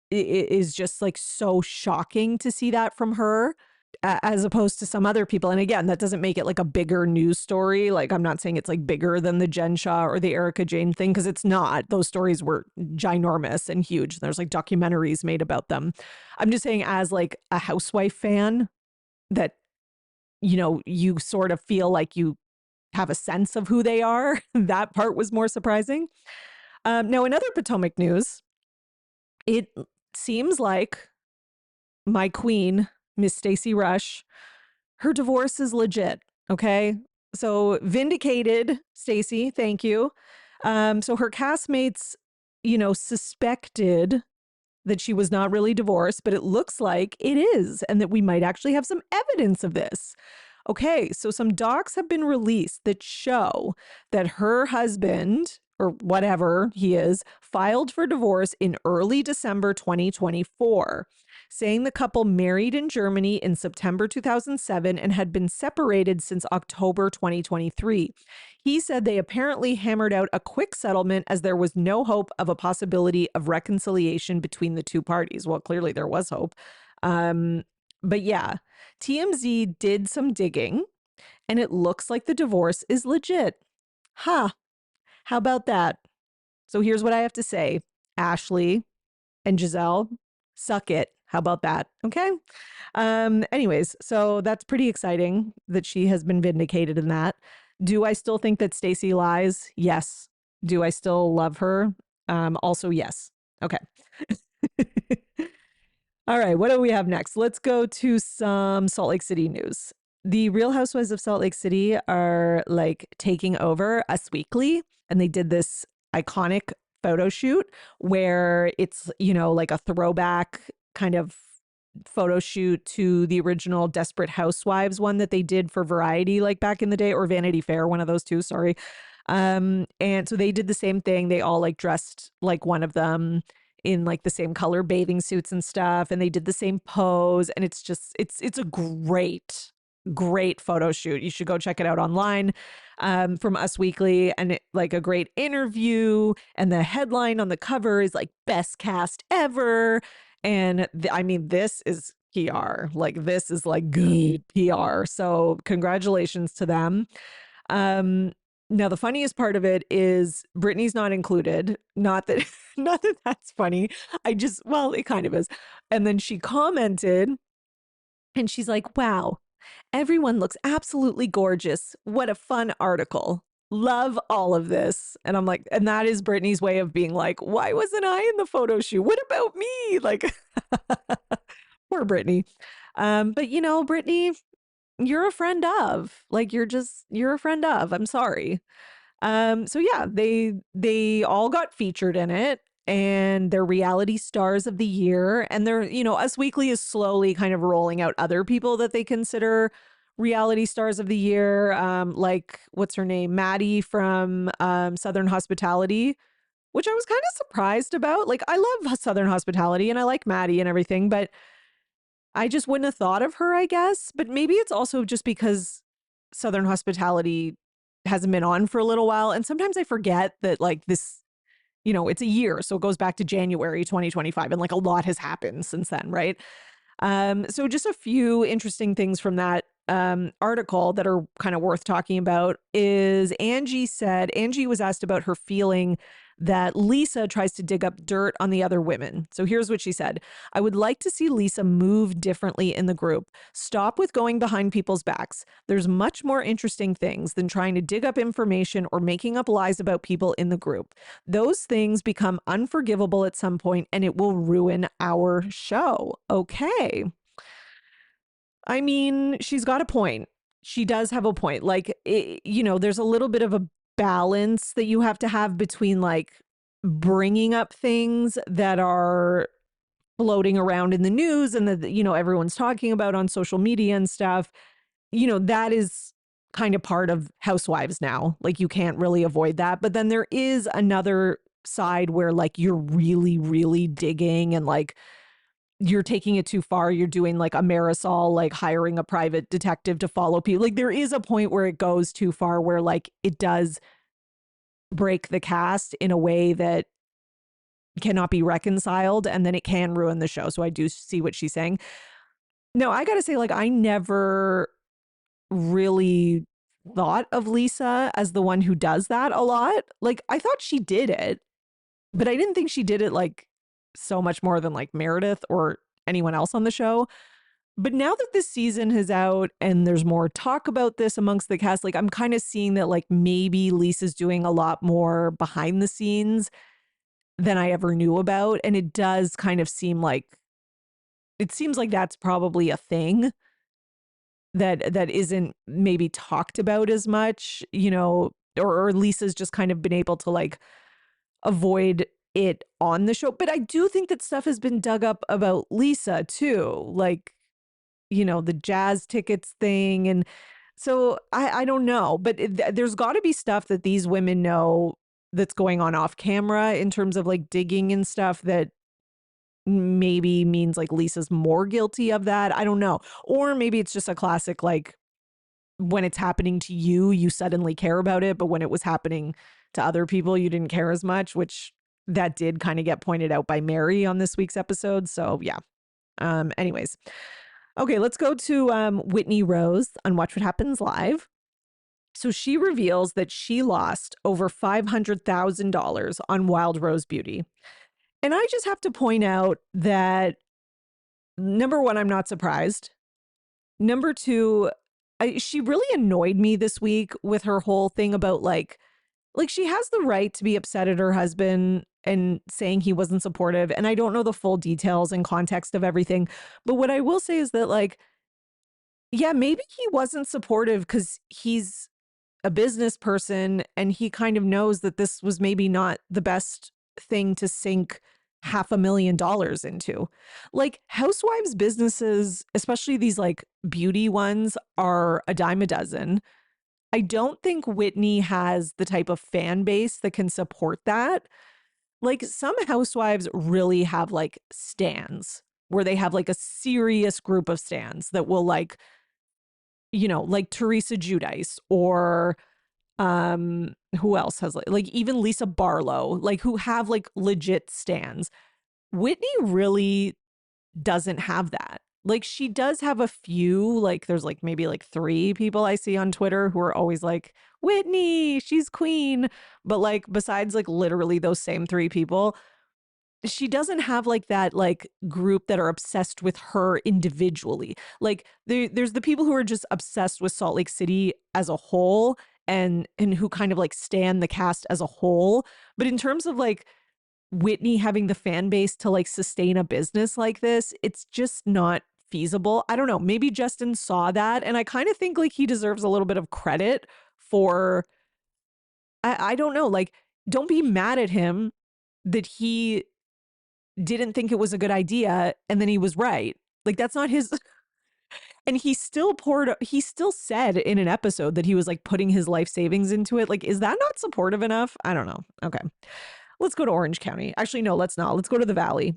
is just like so shocking to see that from her, as opposed to some other people. And again, that doesn't make it like a bigger news story. Like, I'm not saying it's like bigger than the Jen Shah or the Erica Jane thing, because it's not. Those stories were ginormous and huge. There's like documentaries made about them. I'm just saying, as like a housewife fan, that, you sort of feel like you have a sense of who they are. That part was more surprising. Now, in other Potomac news, it seems like my queen, Miss Stacey Rush, her divorce is legit. Okay. So vindicated, Stacey. Thank you. So her castmates, suspected that she was not really divorced, but it looks like it is, and that we might actually have some evidence of this. Okay, so some docs have been released that show that her husband, or whatever he is, filed for divorce in early December 2024, saying the couple married in Germany in September 2007 and had been separated since October 2023. He said they apparently hammered out a quick settlement as there was no hope of a possibility of reconciliation between the two parties. Well, clearly there was hope. But yeah, TMZ did some digging, and it looks like the divorce is legit. Huh. How about that? So here's what I have to say. Ashley and Giselle, suck it. How about that? Okay. Anyways, so that's pretty exciting that she has been vindicated in that. Do I still think that Stacey lies? Yes. Do I still love her? Also, yes. Okay. All right, what do we have next? Let's go to some Salt Lake City news. The Real Housewives of Salt Lake City are like taking over Us Weekly, and they did this iconic photo shoot where it's, you know, like a throwback kind of photo shoot to the original Desperate Housewives one that they did for Variety like back in the day, or Vanity Fair, one of those two, sorry. And so they did the same thing. They all like dressed like one of them in like the same color bathing suits and stuff, and they did the same pose, and it's just it's a great photo shoot. You should go check it out online, from Us Weekly, and like a great interview, and the headline on the cover is like best cast ever. And I mean, this is PR, like this is like good PR, so congratulations to them. um Now, the funniest part of it is Brittany's not included. Not that, not that that's funny. Well, it kind of is. And then she commented and she's like, wow, everyone looks absolutely gorgeous. What a fun article. Love all of this. And I'm like, and that is Brittany's way of being like, why wasn't I in the photo shoot? What about me? Like, poor Brittany. But you know, Brittany, you're a friend of, like, you're a friend of, I'm sorry. So yeah, they all got featured in it, and they're reality stars of the year. And they're, you know, Us Weekly is slowly kind of rolling out other people that they consider reality stars of the year. Like what's her name? Maddie from Southern Hospitality, which I was kind of surprised about. Like, I love Southern Hospitality and I like Maddie and everything, but I just wouldn't have thought of her, I guess. But maybe it's also just because Southern Hospitality hasn't been on for a little while. And sometimes I forget that, like, this, you know, it's a year. So it goes back to January 2025. And like a lot has happened since then, right? So just a few interesting things from that article that are kind of worth talking about is Angie was asked about her feeling that Lisa tries to dig up dirt on the other women. So here's what she said. I would like to see Lisa move differently in the group. Stop with going behind people's backs. There's much more interesting things than trying to dig up information or making up lies about people in the group. Those things become unforgivable at some point, and it will ruin our show. Okay. I mean, she's got a point. She does have a point. Like, you know, there's a little bit of a balance that you have to have between like bringing up things that are floating around in the news and that, you know, everyone's talking about on social media and stuff. You know, that is kind of part of Housewives now. Like, you can't really avoid that. But then there is another side where like you're really, really digging and like you're taking it too far. You're doing like a Marisol, like hiring a private detective to follow people. Like, there is a point where it goes too far where like it does break the cast in a way that cannot be reconciled, and then it can ruin the show. So I do see what she's saying. No, I gotta say, like, I never really thought of Lisa as the one who does that a lot. Like, I thought she did it, but I didn't think she did it like so much more than like Meredith or anyone else on the show. But now that this season is out and there's more talk about this amongst the cast, like, I'm kind of seeing that like maybe Lisa's doing a lot more behind the scenes than I ever knew about. And it does kind of seem like, it seems like that's probably a thing that isn't maybe talked about as much, you know, or Lisa's just kind of been able to like avoid it on the show. But I do think that stuff has been dug up about Lisa too, like, you know, the jazz tickets thing. And so I don't know, but there's got to be stuff that these women know that's going on off camera in terms of like digging and stuff that maybe means like Lisa's more guilty of that. I don't know. Or maybe it's just a classic, like, when it's happening to you, you suddenly care about it. But when it was happening to other people, you didn't care as much, which that did kind of get pointed out by Mary on this week's episode. So yeah. Anyways. Okay, let's go to Whitney Rose on Watch What Happens Live. So she reveals that she lost over $500,000 on Wild Rose Beauty. And I just have to point out that number one, I'm not surprised. Number two, she really annoyed me this week with her whole thing about like she has the right to be upset at her husband and saying he wasn't supportive. And I don't know the full details and context of everything. But what I will say is that like, yeah, maybe he wasn't supportive because he's a business person and he kind of knows that this was maybe not the best thing to sink $500,000 into. Like housewives businesses, especially these like beauty ones, are a dime a dozen. I don't think Whitney has the type of fan base that can support that. Like some housewives really have like stans where they have like a serious group of stans that will like, like Teresa Giudice or who else has like even Lisa Barlow, like who have like legit stans. Whitney really doesn't have that. Like she does have a few, like there's like maybe like 3 people I see on Twitter who are always like, Whitney, she's queen. But like besides like literally those same 3 people, she doesn't have like that like group that are obsessed with her individually. Like there's the people who are just obsessed with Salt Lake City as a whole and who kind of like stan the cast as a whole. But in terms of like Whitney having the fan base to like sustain a business like this, it's just not feasible. I don't know. Maybe Justin saw that. And I kind of think like he deserves a little bit of credit for, I don't know, like, don't be mad at him that he didn't think it was a good idea and then he was right. Like, that's not his. And he still said in an episode that he was like putting his life savings into it. Like, is that not supportive enough? I don't know. Okay. Let's go to Orange County. Actually, no, let's not. Let's go to the Valley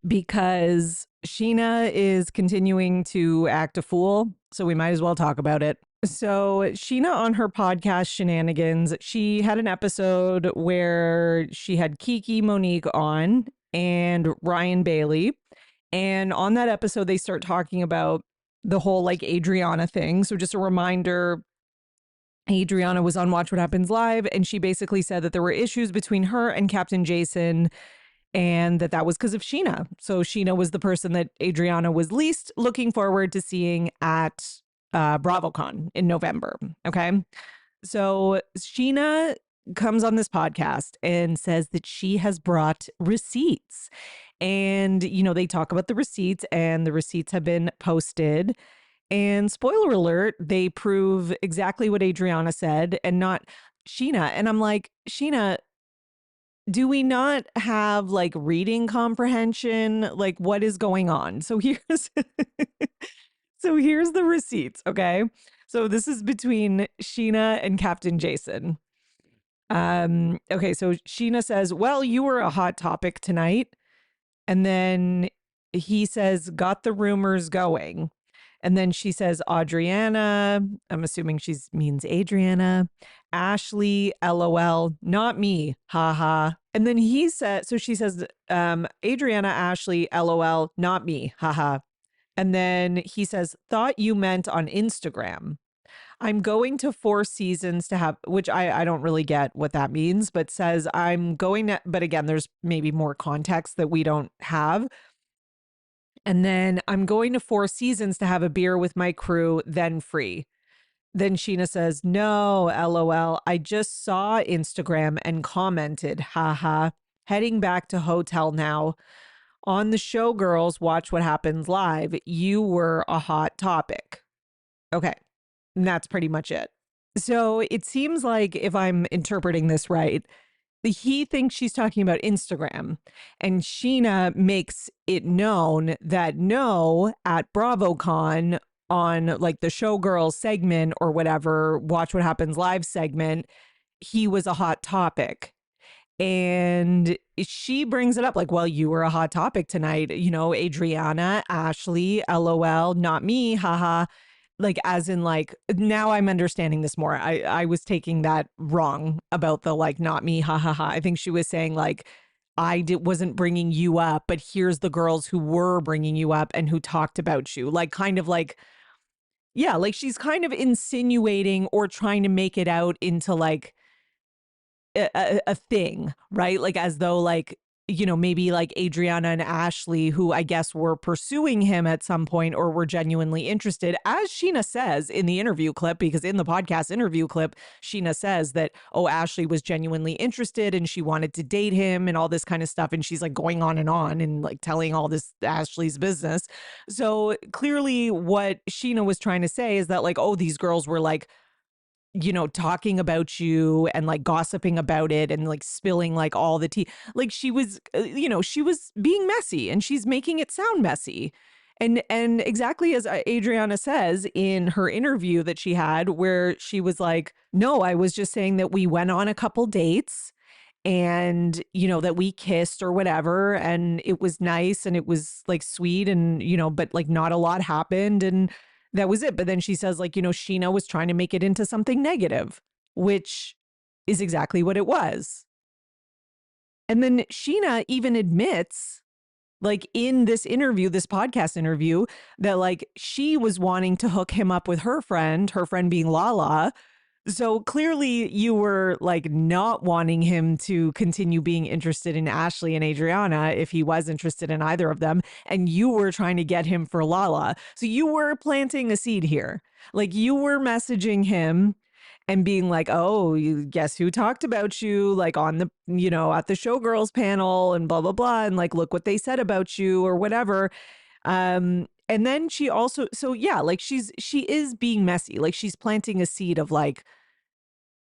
because Sheena is continuing to act a fool. So we might as well talk about it. So Sheena on her podcast Shenanigans, she had an episode where she had Kiki Monique on and Ryan Bailey. And on that episode, they start talking about the whole like Adriana thing. So just a reminder, Adriana was on Watch What Happens Live, and she basically said that there were issues between her and Captain Jason and that was because of Sheena. So Sheena was the person that Adriana was least looking forward to seeing at BravoCon in November. Okay. So Sheena comes on this podcast and says that she has brought receipts. And, they talk about the receipts and the receipts have been posted. And spoiler alert, they prove exactly what Adriana said and not Sheena. And I'm like, Sheena, do we not have like reading comprehension? Like what is going on? So here's the receipts, okay? So this is between Sheena and Captain Jason. Okay, so Sheena says, "Well, you were a hot topic tonight." And then he says, "Got the rumors going." And then she says, Adriana, I'm assuming she means Adriana, Ashley, LOL, not me, haha. And then he said, so she says, Adriana, Ashley, LOL, not me, haha. And then he says, thought you meant on Instagram. I'm going to 4 seasons to have, which I don't really get what that means, but says I'm going to, but again, there's maybe more context that we don't have. And then I'm going to 4 seasons to have a beer with my crew, then free. Then Sheena says, no, LOL. I just saw Instagram and commented, haha, heading back to hotel now. On the show, girls, Watch What Happens Live. You were a hot topic. Okay. And that's pretty much it. So it seems like if I'm interpreting this right, he thinks she's talking about Instagram, and Sheena makes it known that no, at BravoCon on like the Showgirls segment or whatever, Watch What Happens Live segment, he was a hot topic. And she brings it up like, well, you were a hot topic tonight, Adriana, Ashley, LOL, not me, haha. Like, as in, like, now I'm understanding this more. I was taking that wrong about the, like, not me, ha, ha, ha. I think she was saying, like, wasn't bringing you up, but here's the girls who were bringing you up and who talked about you. Like, kind of like, yeah, like she's kind of insinuating or trying to make it out into, like, a thing, right? Like, as though, like, maybe like Adriana and Ashley, who I guess were pursuing him at some point or were genuinely interested, as Sheena says in the interview clip, because in the podcast interview clip, Sheena says that, oh, Ashley was genuinely interested and she wanted to date him and all this kind of stuff. And she's like going on and like telling all this Ashley's business. So clearly what Sheena was trying to say is that like, oh, these girls were like, talking about you and like gossiping about it and like spilling like all the tea. Like she was, she was being messy and she's making it sound messy. And exactly as Adriana says in her interview that she had, where she was like, no, I was just saying that we went on a couple dates and, that we kissed or whatever. And it was nice and it was like sweet and, but like not a lot happened. And that was it. But then she says, like, Sheena was trying to make it into something negative, which is exactly what it was. And then Sheena even admits, like in this interview, this podcast interview, that like she was wanting to hook him up with her friend being Lala. So clearly you were like not wanting him to continue being interested in Ashley and Adriana if he was interested in either of them. And you were trying to get him for Lala. So you were planting a seed here. Like you were messaging him and being like, oh, you guess who talked about you like on the, at the Showgirls panel and blah, blah, blah. And like, look what they said about you or whatever. And then she also, so yeah, like she is being messy. Like she's planting a seed of like,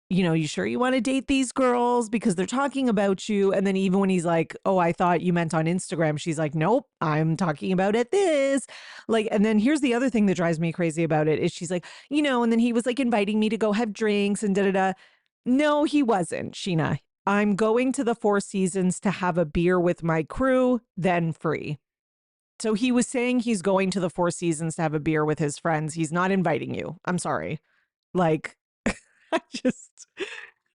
you sure you want to date these girls because they're talking about you. And then even when he's like, oh, I thought you meant on Instagram, she's like, nope, I'm talking about it this. Like, and then here's the other thing that drives me crazy about it is she's like, and then he was like inviting me to go have drinks and da-da-da. No, he wasn't, Sheena. I'm going to the Four Seasons to have a beer with my crew, then free. So he was saying he's going to the Four Seasons to have a beer with his friends. He's not inviting you. I'm sorry. Like, I just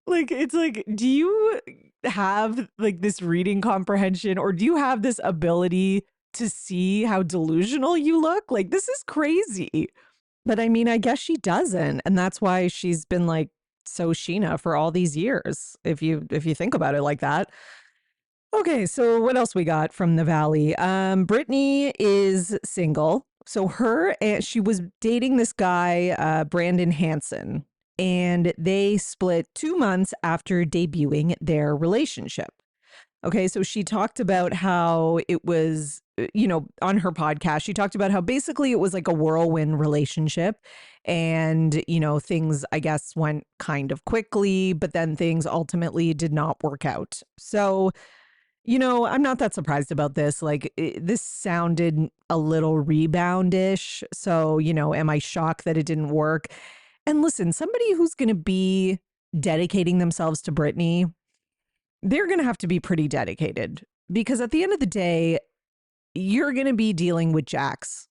like, it's like, do you have like this reading comprehension or do you have this ability to see how delusional you look? Like, this is crazy. But I mean, I guess she doesn't. And that's why she's been like so Sheena for all these years, if you think about it like that. Okay, so what else we got from the Valley? Brittany is single. So she was dating this guy, Brandon Hansen, and they split 2 months after debuting their relationship. Okay, so she talked about how it was, on her podcast, she talked about how basically it was like a whirlwind relationship and, things, I guess, went kind of quickly, but then things ultimately did not work out. So, I'm not that surprised about this. Like, this sounded a little reboundish. So, am I shocked that it didn't work? And listen, somebody who's going to be dedicating themselves to Brittany, they're going to have to be pretty dedicated because at the end of the day, you're going to be dealing with Jax,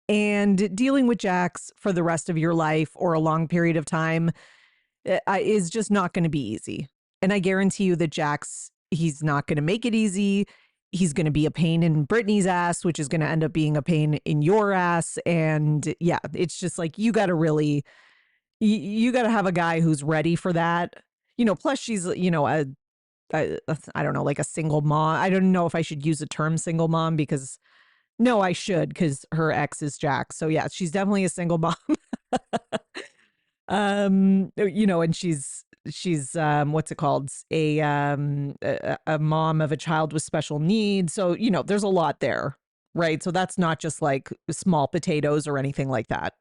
and dealing with Jax for the rest of your life or a long period of time is just not going to be easy. And I guarantee you that Jax, he's not going to make it easy. He's going to be a pain in Brittany's ass, which is going to end up being a pain in your ass. And yeah, it's just like, you got to really, you got to have a guy who's ready for that. Plus she's, I don't know, like a single mom. I don't know if I should use the term single mom because no, I should, because her ex is Jax. So yeah, she's definitely a single mom. And she's what's it called? A mom of a child with special needs. So, there's a lot there, right? So that's not just like small potatoes or anything like that.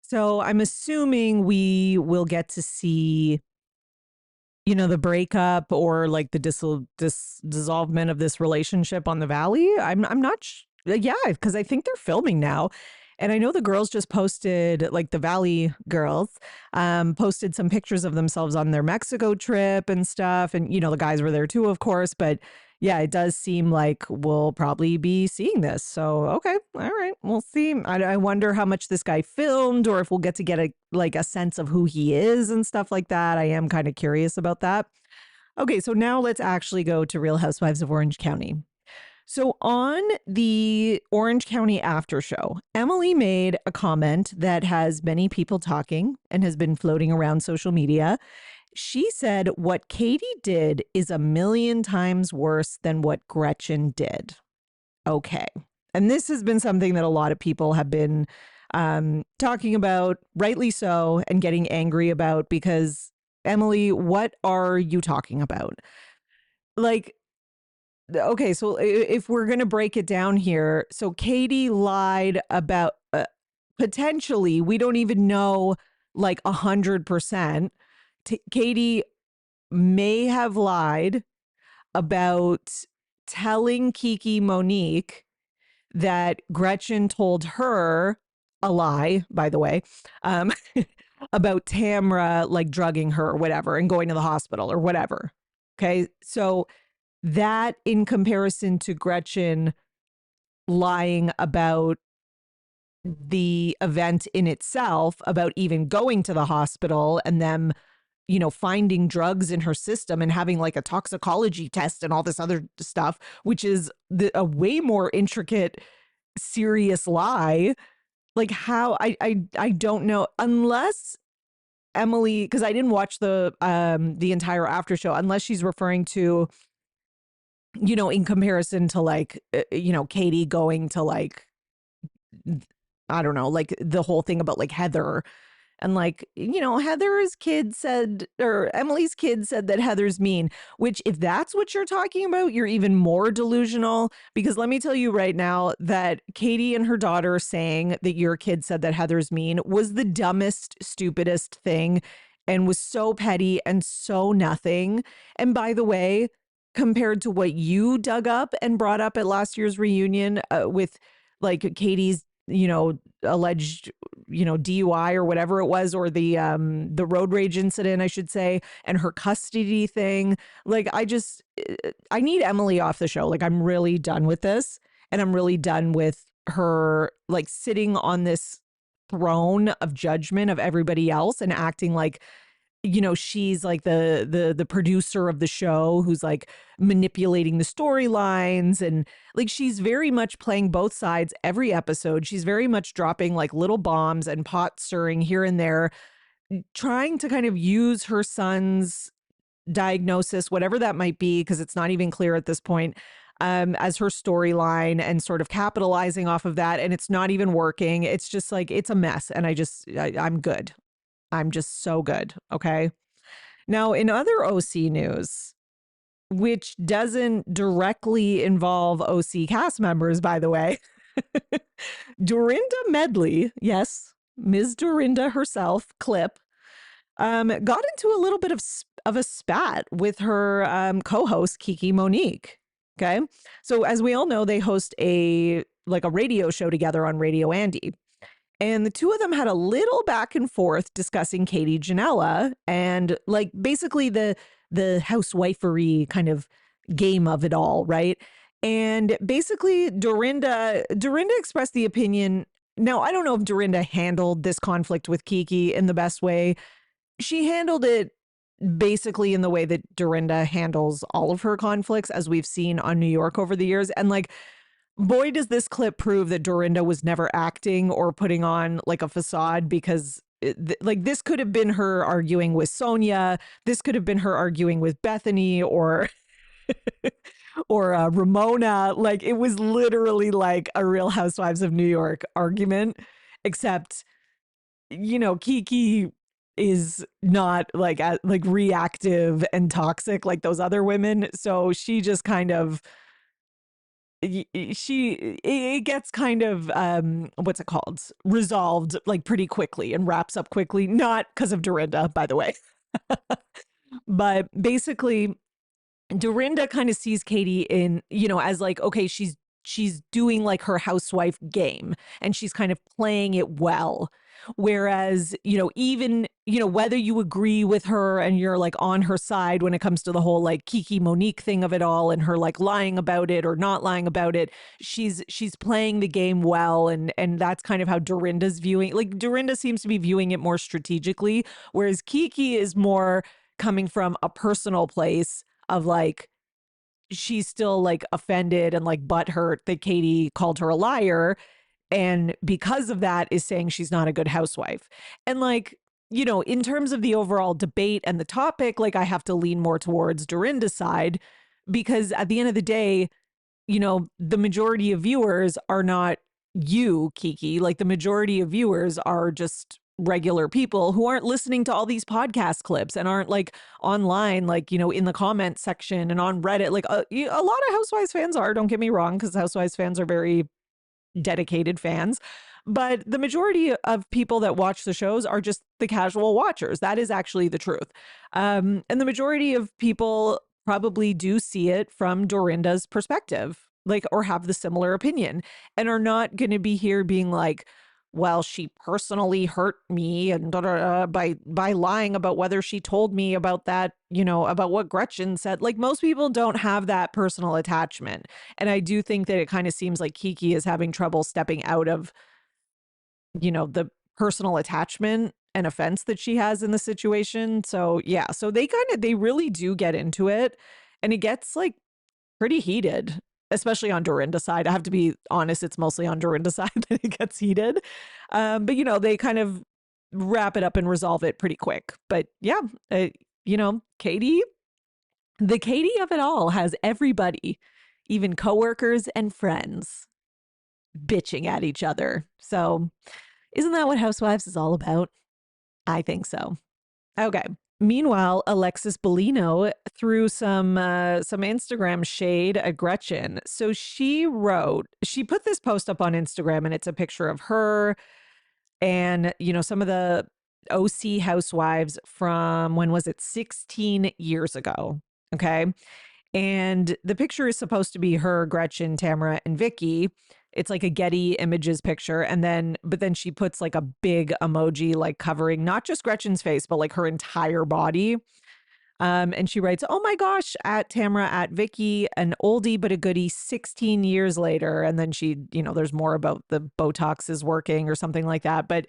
So I'm assuming we will get to see, the breakup or like the dissolvement of this relationship on the Valley. I'm not yeah, because I think they're filming now. And I know the girls just posted, like the Valley girls, posted some pictures of themselves on their Mexico trip and stuff. And, the guys were there too, of course. But yeah, it does seem like we'll probably be seeing this. So, okay, all right, we'll see. I wonder how much this guy filmed or if we'll get to get a sense of who he is and stuff like that. I am kind of curious about that. Okay, so now let's actually go to Real Housewives of Orange County. So on the Orange County after show, Emily made a comment that has many people talking and has been floating around social media. She said what Katie did is a million times worse than what Gretchen did. Okay. And this has been something that a lot of people have been talking about, rightly so, and getting angry about because, Emily, what are you talking about? Like, okay, so if we're going to break it down here, so Katie lied about potentially, we don't even know like 100%. Katie may have lied about telling Kiki Monique that Gretchen told her a lie, by the way, um, about Tamra like drugging her or whatever and going to the hospital or whatever. Okay. So that in comparison to Gretchen lying about the event in itself, about even going to the hospital and them, finding drugs in her system and having like a toxicology test and all this other stuff, which is a way more intricate, serious lie. Like how I don't know, unless Emily, because I didn't watch the entire after show, unless she's referring to, in comparison to like Katie going to like, I don't know, like the whole thing about like Heather. And like, Heather's kid said, or Emily's kid said that Heather's mean, which if that's what you're talking about, you're even more delusional. Because let me tell you right now that Katie and her daughter saying that your kid said that Heather's mean was the dumbest, stupidest thing and was so petty and so nothing. And by the way, compared to what you dug up and brought up at last year's reunion with like Katie's, alleged, DUI or whatever it was, or the road rage incident, I should say, and her custody thing. Like, I need Emily off the show. Like, I'm really done with this. And I'm really done with her like sitting on this throne of judgment of everybody else and acting like, she's like the producer of the show who's like manipulating the storylines, and like she's very much playing both sides every episode. She's very much dropping like little bombs and pot stirring here and there, trying to kind of use her son's diagnosis, whatever that might be, because it's not even clear at this point, as her storyline and sort of capitalizing off of that. And it's not even working. It's just like, it's a mess. And I'm good. I'm just so good. Okay. Now, in other OC news, which doesn't directly involve OC cast members, by the way, Dorinda Medley, yes, Ms. Dorinda herself, Clip, got into a little bit of a spat with her co-host, Kiki Monique. Okay. So as we all know, they host a radio show together on Radio Andy. And the two of them had a little back and forth discussing Katie Janela and like basically the housewifery kind of game of it all, right? And basically Dorinda expressed the opinion. Now, I don't know if Dorinda handled this conflict with Kiki in the best way. She handled it basically in the way that Dorinda handles all of her conflicts, as we've seen on New York over the years. And like, boy, does this clip prove that Dorinda was never acting or putting on like a facade, because like this could have been her arguing with Sonia. This could have been her arguing with Bethany or or Ramona. Like it was literally like a Real Housewives of New York argument, except, Kiki is not like reactive and toxic like those other women. So she just kind of, it gets kind of what's it called, resolved like pretty quickly and wraps up quickly, not because of Dorinda, by the way. But basically Dorinda kind of sees Katie in, as like, okay, she's doing like her housewife game and she's kind of playing it well. Whereas, even, whether you agree with her and you're like on her side when it comes to the whole like Kiki Monique thing of it all and her like lying about it or not lying about it, she's playing the game well. And that's kind of how Dorinda's viewing, like Dorinda seems to be viewing it more strategically, whereas Kiki is more coming from a personal place of like, she's still like offended and like butthurt that Katie called her a liar. And because of that is saying she's not a good housewife. And like, you know, in terms of the overall debate and the topic, like I have to lean more towards Dorinda's side because at the end of the day, you know, the majority of viewers are not you, Kiki. Like the majority of viewers are just regular people who aren't listening to all these podcast clips and aren't like online, like, you know, in the comment section and on Reddit. Like a lot of Housewives fans are, don't get me wrong, because Housewives fans are very dedicated fans. But the majority of people that watch the shows are just the casual watchers. That is actually the truth. And the majority of people probably do see it from Dorinda's perspective, like, or have the similar opinion and are not going to be here being like, well, she personally hurt me and by lying about whether she told me about that, you know, about what Gretchen said. Like most people don't have that personal attachment. And I do think that it kind of seems like Kiki is having trouble stepping out of, you know, the personal attachment and offense that she has in the situation. So yeah, so they really do get into it and it gets like pretty heated, especially on Dorinda's side. I have to be honest, it's mostly on Dorinda's side that it gets heated. But you know, they kind of wrap it up and resolve it pretty quick. But yeah, you know, Katie, the Katie of it all has everybody, even coworkers and friends, bitching at each other. So isn't that what Housewives is all about? I think so. Okay. Meanwhile, Alexis Bellino threw some Instagram shade at Gretchen. So she put this post up on Instagram and it's a picture of her and, you know, some of the OC housewives from when was it 16 years ago. Okay. And the picture is supposed to be her, Gretchen, Tamara, and Vicky. It's like a Getty Images picture. But then she puts like a big emoji, like covering not just Gretchen's face, but like her entire body. And she writes, "Oh my gosh, at Tamara, at Vicky, an oldie but a goodie 16 years later." And then she, you know, there's more about the Botox is working or something like that. But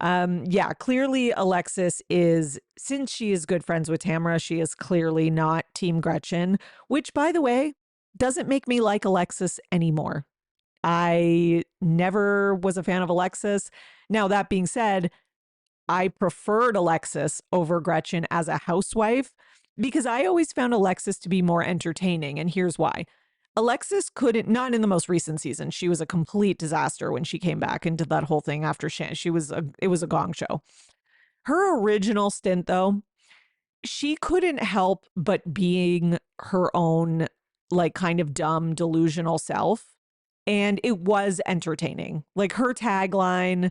yeah, clearly Alexis is, since she is good friends with Tamara, she is clearly not Team Gretchen, which by the way, doesn't make me like Alexis anymore. I never was a fan of Alexis. Now, that being said, I preferred Alexis over Gretchen as a housewife because I always found Alexis to be more entertaining. And here's why. Alexis couldn't, not in the most recent season. She was a complete disaster when she came back and did that whole thing after it was a gong show. Her original stint, though, she couldn't help but being her own, like, kind of dumb, delusional self. And it was entertaining. Like her tagline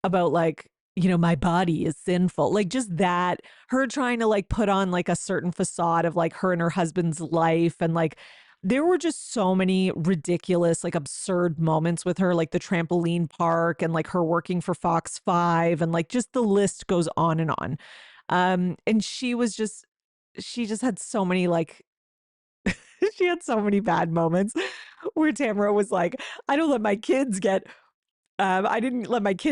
about like, you know, my body is sinful. Like just that, her trying to like put on like a certain facade of like her and her husband's life. And like, there were just so many ridiculous, like absurd moments with her, like the trampoline park and like her working for Fox 5 and like just the list goes on and on. And she just had so many like, she had so many bad moments where Tamara was like, I didn't let my kids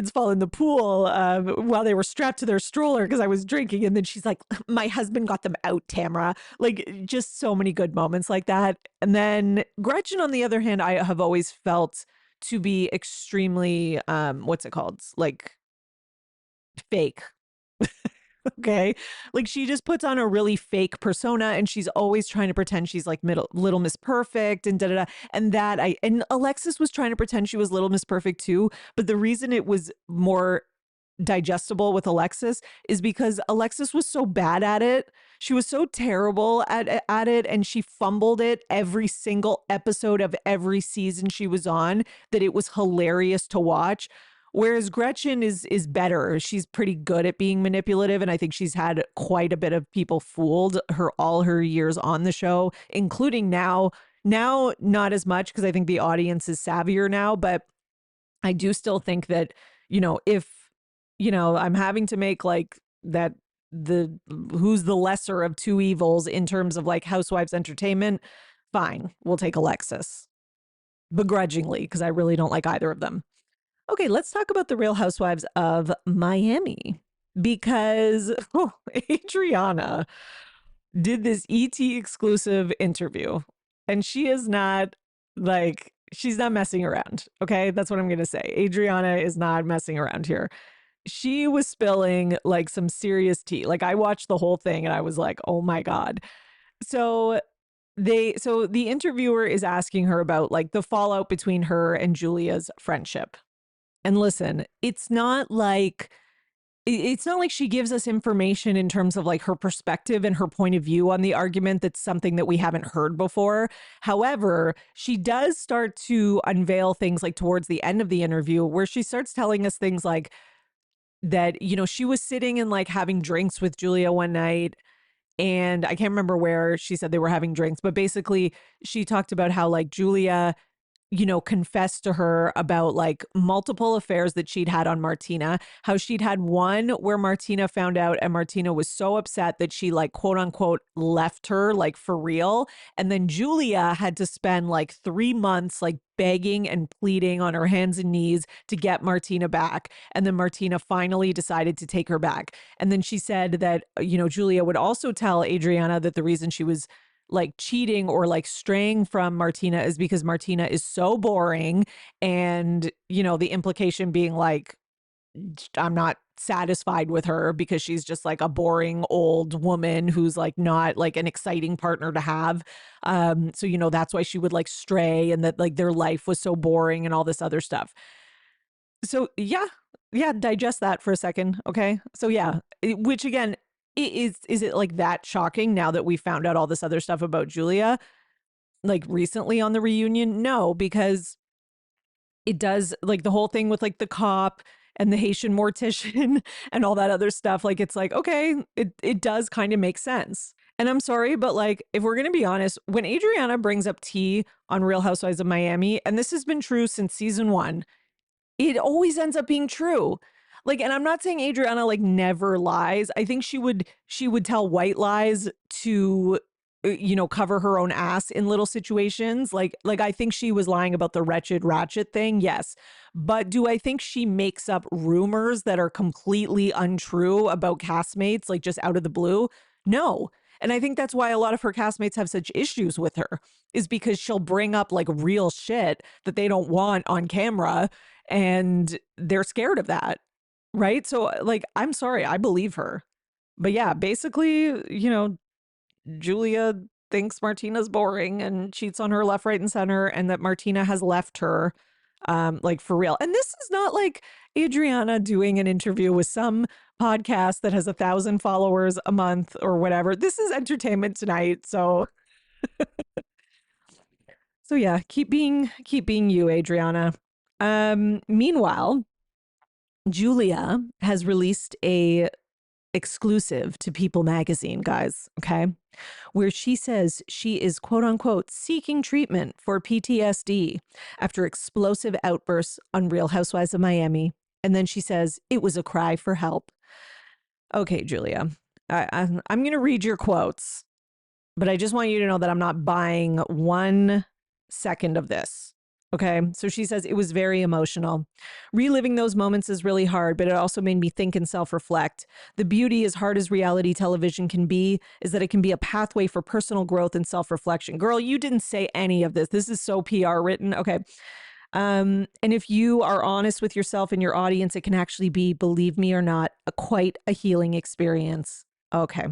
fall in the pool while they were strapped to their stroller because I was drinking. And then she's like, my husband got them out, Tamara. Like just so many good moments like that. And then Gretchen, on the other hand, I have always felt to be extremely, what's it called? Like fake. Okay. Like she just puts on a really fake persona and she's always trying to pretend she's like little Miss Perfect and da da da. And Alexis was trying to pretend she was little Miss Perfect too. But the reason it was more digestible with Alexis is because Alexis was so bad at it. She was so terrible at it and she fumbled it every single episode of every season she was on that it was hilarious to watch. Whereas Gretchen is better. She's pretty good at being manipulative. And I think she's had quite a bit of people fooled all her years on the show, including now. Now, not as much because I think the audience is savvier now. But I do still think that, you know, if, you know, I'm having to make like that who's the lesser of two evils in terms of like Housewives entertainment, fine, we'll take Alexis. Begrudgingly, because I really don't like either of them. Okay, let's talk about the Real Housewives of Miami because Adriana did this ET exclusive interview and she is not like, she's not messing around. Okay, that's what I'm going to say. Adriana is not messing around here. she was spilling like some serious tea. Like I watched the whole thing and I was like, oh my God. So the interviewer is asking her about like the fallout between her and Julia's friendship. And listen, it's not like she gives us information in terms of like her perspective and her point of view on the argument. That's something that we haven't heard before. However, she does start to unveil things like towards the end of the interview where she starts telling us things like that, she was sitting and like having drinks with Julia one night. And I can't remember where she said they were having drinks, but basically she talked about how like Julia confessed to her about like multiple affairs that she'd had on Martina, how she'd had one where Martina found out and Martina was so upset that she like quote unquote left her like for real. And then Julia had to spend like 3 months like begging and pleading on her hands and knees to get Martina back. And then Martina finally decided to take her back. And then she said that, Julia would also tell Adriana that the reason she was like cheating or like straying from Martina is because Martina is so boring. And, the implication being like, I'm not satisfied with her because she's just like a boring old woman who's like not like an exciting partner to have. So, that's why she would like stray and that like their life was so boring and all this other stuff. So, yeah, digest that for a second. Okay. So, yeah, which again, is it like that shocking now that we found out all this other stuff about Julia like recently on the reunion? No, because it does like the whole thing with like the cop and the Haitian mortician and all that other stuff. Like it's like, okay, it does kind of make sense. And I'm sorry, but like if we're going to be honest, when Adriana brings up tea on Real Housewives of Miami, and this has been true since season 1, it always ends up being true. Like, and I'm not saying Adriana like never lies. I think she would tell white lies to cover her own ass in little situations. Like I think she was lying about the wretched ratchet thing. Yes. But do I think she makes up rumors that are completely untrue about castmates like just out of the blue? No. And I think that's why a lot of her castmates have such issues with her, is because she'll bring up like real shit that they don't want on camera and they're scared of that. Right. So, like, I'm sorry, I believe her. But yeah, basically, Julia thinks Martina's boring and cheats on her left, right, and center, and that Martina has left her, like for real. And this is not like Adriana doing an interview with some podcast that has 1,000 followers a month or whatever. This is Entertainment Tonight. So yeah, keep being you, Adriana. Meanwhile, Julia has released a exclusive to People magazine, guys, okay? Where she says she is quote unquote seeking treatment for PTSD after explosive outbursts on Real Housewives of Miami. And then she says it was a cry for help. Okay, Julia, I'm going to read your quotes, but I just want you to know that I'm not buying 1 second of this. Okay. So she says it was very emotional. Reliving those moments is really hard, but it also made me think and self-reflect. The beauty, as hard as reality television can be, is that it can be a pathway for personal growth and self-reflection. Girl, you didn't say any of this. This is so PR written. Okay. And if you are honest with yourself and your audience, it can actually be, believe me or not, quite a healing experience. Okay.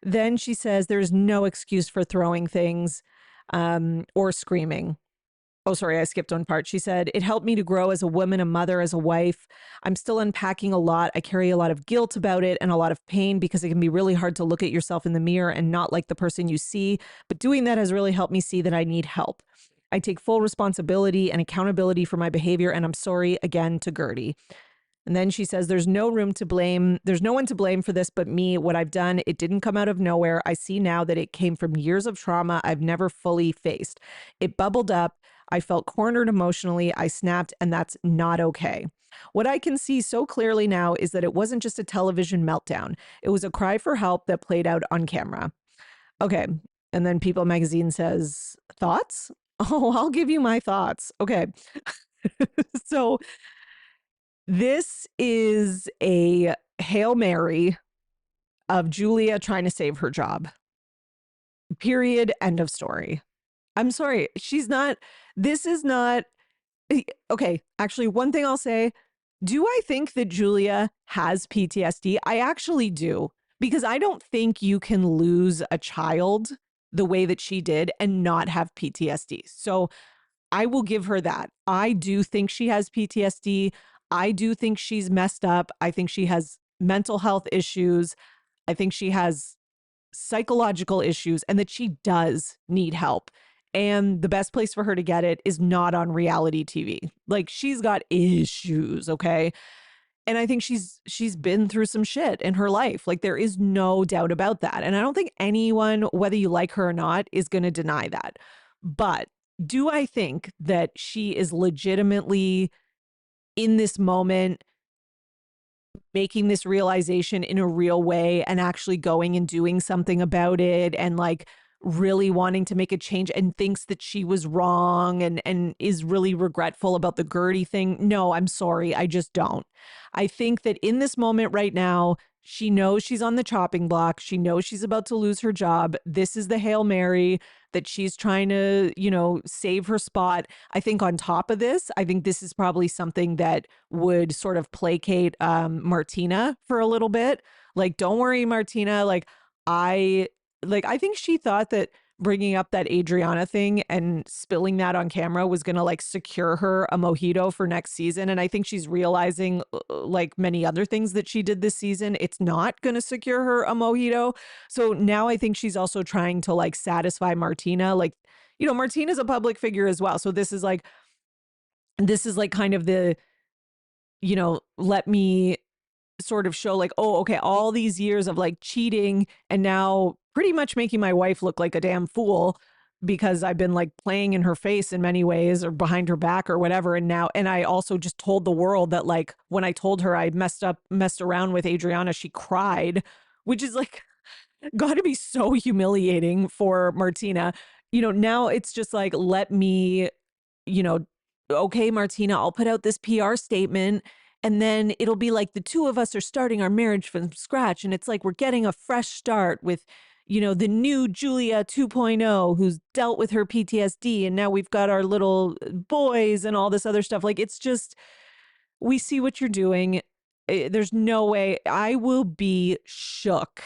Then she says there's no excuse for throwing things or screaming. Oh, sorry, I skipped one part. She said, it helped me to grow as a woman, a mother, as a wife. I'm still unpacking a lot. I carry a lot of guilt about it and a lot of pain because it can be really hard to look at yourself in the mirror and not like the person you see. But doing that has really helped me see that I need help. I take full responsibility and accountability for my behavior, and I'm sorry again to Gertie. And then she says, there's no room to blame. There's no one to blame for this but me. What I've done, it didn't come out of nowhere. I see now that it came from years of trauma I've never fully faced. It bubbled up. I felt cornered emotionally. I snapped, and that's not okay. What I can see so clearly now is that it wasn't just a television meltdown. It was a cry for help that played out on camera. Okay. And then People magazine says, thoughts? Oh, I'll give you my thoughts. Okay. So this is a Hail Mary of Julia trying to save her job. Period. End of story. I'm sorry. This is not. Okay. Actually, one thing I'll say, Do I think that Julia has PTSD? I actually do, because I don't think you can lose a child the way that she did and not have PTSD. So I will give her that. I do think she has PTSD. I do think she's messed up. I think she has mental health issues. I think she has psychological issues and that she does need help. And the best place for her to get it is not on reality TV. Like, she's got issues, okay? And I think she's been through some shit in her life. Like, there is no doubt about that. And I don't think anyone, whether you like her or not, is going to deny that. But do I think that she is legitimately in this moment making this realization in a real way and actually going and doing something about it and like really wanting to make a change and thinks that she was wrong and is really regretful about the Gertie thing? No, I'm sorry. I just don't. I think that in this moment right now, she knows she's on the chopping block. She knows she's about to lose her job. This is the Hail Mary that she's trying to, save her spot. I think on top of this, I think this is probably something that would sort of placate Martina for a little bit. Like, don't worry, Martina. I think she thought that bringing up that Adriana thing and spilling that on camera was going to like secure her a mojito for next season. And I think she's realizing, like many other things that she did this season, it's not going to secure her a mojito. So now I think she's also trying to like satisfy Martina. Like, Martina's a public figure as well. So this is like kind of the, let me sort of show like, oh, okay, all these years of like cheating and now pretty much making my wife look like a damn fool because I've been like playing in her face in many ways or behind her back or whatever. And I also just told the world that like when I told her I messed around with Adriana, she cried, which is like got to be so humiliating for Martina. Now it's just like, let me, okay, Martina, I'll put out this PR statement and then it'll be like the two of us are starting our marriage from scratch. And it's like we're getting a fresh start with, the new Julia 2.0 who's dealt with her PTSD. And now we've got our little boys and all this other stuff. Like, it's just, we see what you're doing. There's no way. I will be shook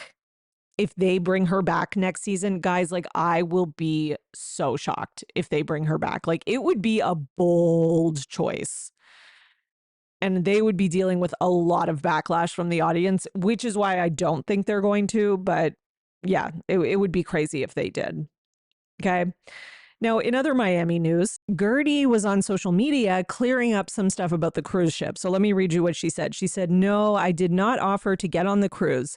if they bring her back next season. Guys, like, I will be so shocked if they bring her back. Like, it would be a bold choice. And they would be dealing with a lot of backlash from the audience, which is why I don't think they're going to. But yeah, it would be crazy if they did. Okay. Now, in other Miami news, Gertie was on social media clearing up some stuff about the cruise ship. So let me read you what she said. She said, "No, I did not offer to get on the cruise.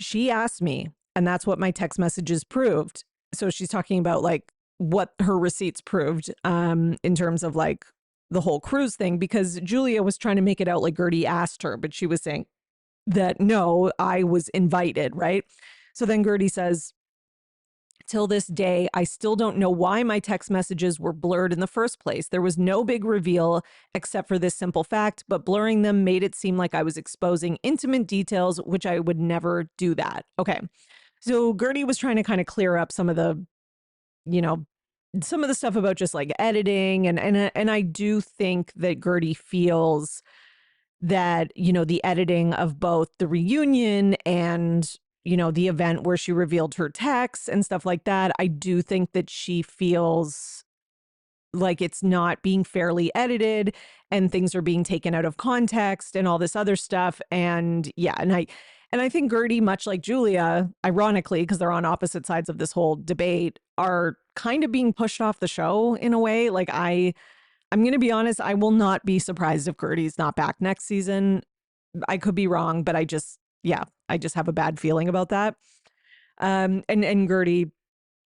She asked me, and that's what my text messages proved." So she's talking about like what her receipts proved in terms of like the whole cruise thing, because Julia was trying to make it out like Gertie asked her, but she was saying that, no, I was invited, right? So then Gertie says, "Till this day, I still don't know why my text messages were blurred in the first place. There was no big reveal except for this simple fact, but blurring them made it seem like I was exposing intimate details, which I would never do that." Okay. So Gertie was trying to kind of clear up some of the, some of the stuff about just like editing. And I do think that Gertie feels that, the editing of both the reunion and, the event where she revealed her texts and stuff like that, I do think that she feels like it's not being fairly edited and things are being taken out of context and all this other stuff. And yeah, and I think Gertie, much like Julia, ironically, because they're on opposite sides of this whole debate, are kind of being pushed off the show in a way. Like, I'm going to be honest, I will not be surprised if Gertie's not back next season. I could be wrong, but I just have a bad feeling about that. And Gertie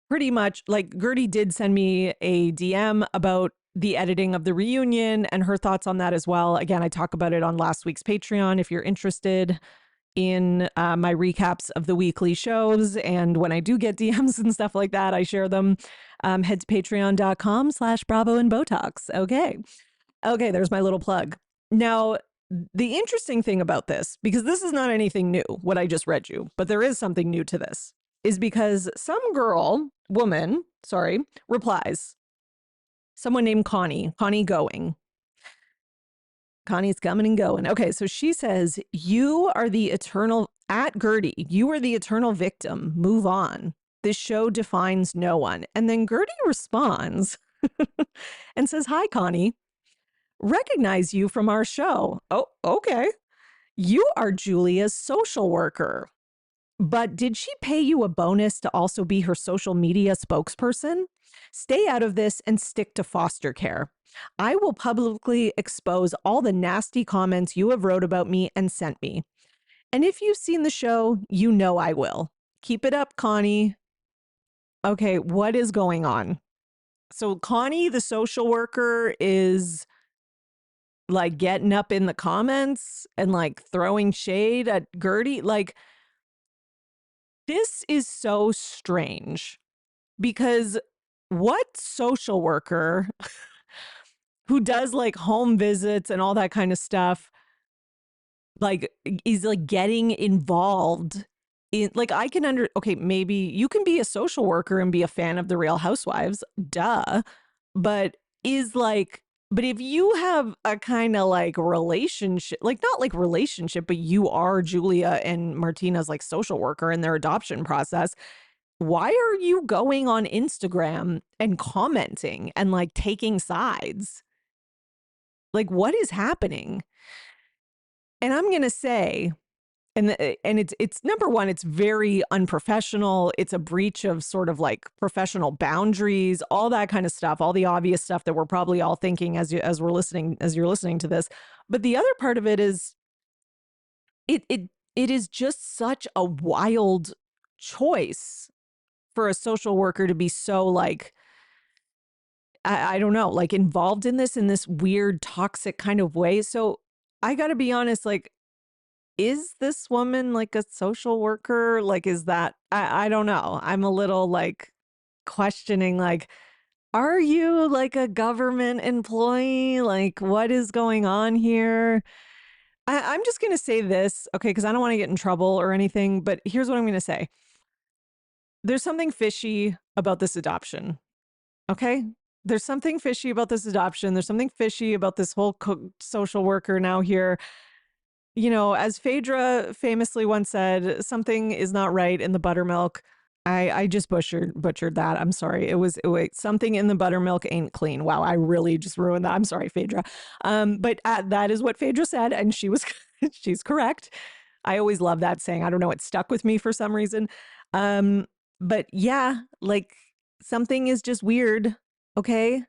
pretty much, like, Gertie did send me a DM about the editing of the reunion and her thoughts on that as well. Again, I talk about it on last week's Patreon if you're interested in my recaps of the weekly shows. And when I do get DMs and stuff like that, I share them. Head to patreon.com/Bravo and Botox. Okay. There's my little plug. Now, the interesting thing about this, because this is not anything new, what I just read you, but there is something new to this, is because some woman, replies, someone named Connie Going. Connie's coming and going. Okay, so she says, you are the eternal, at Gertie, you are the eternal victim. Move on. This show defines no one. And then Gertie responds and says, hi, Connie. Recognize you from our show. Oh, okay. You are Julia's social worker. But did she pay you a bonus to also be her social media spokesperson? Stay out of this and stick to foster care. I will publicly expose all the nasty comments you have wrote about me and sent me. And if you've seen the show, you know I will. Keep it up, Connie. Okay, what is going on? So Connie, the social worker, is like getting up in the comments and like throwing shade at Gertie. Like, this is so strange because what social worker who does like home visits and all that kind of stuff, like, is like getting involved in, like, I can okay, maybe you can be a social worker and be a fan of the Real Housewives, duh, but but if you have a kind of like relationship, like not like relationship, but you are Julia and Martina's like social worker in their adoption process, why are you going on Instagram and commenting and like taking sides? Like, what is happening? And I'm going to say, and it's number one, it's very unprofessional. It's a breach of sort of like professional boundaries, all that kind of stuff, all the obvious stuff that we're probably all thinking as you're listening to this. But the other part of it is it is just such a wild choice for a social worker to be so like, I don't know, like involved in this weird toxic kind of way. So I got to be honest, like, is this woman like a social worker? Like, is that, I don't know. I'm a little like questioning, like, are you like a government employee? Like, what is going on here? I'm just going to say this, okay, because I don't want to get in trouble or anything, but here's what I'm going to say. There's something fishy about this adoption, okay? There's something fishy about this adoption. There's something fishy about this whole social worker now here. You know, as Phaedra famously once said, something is not right in the buttermilk. I just butchered that. I'm sorry. It was something in the buttermilk ain't clean. Wow, I really just ruined that. I'm sorry, Phaedra. But that is what Phaedra said, and she's correct. I always love that saying. I don't know, it stuck with me for some reason. But yeah, like something is just weird. Okay.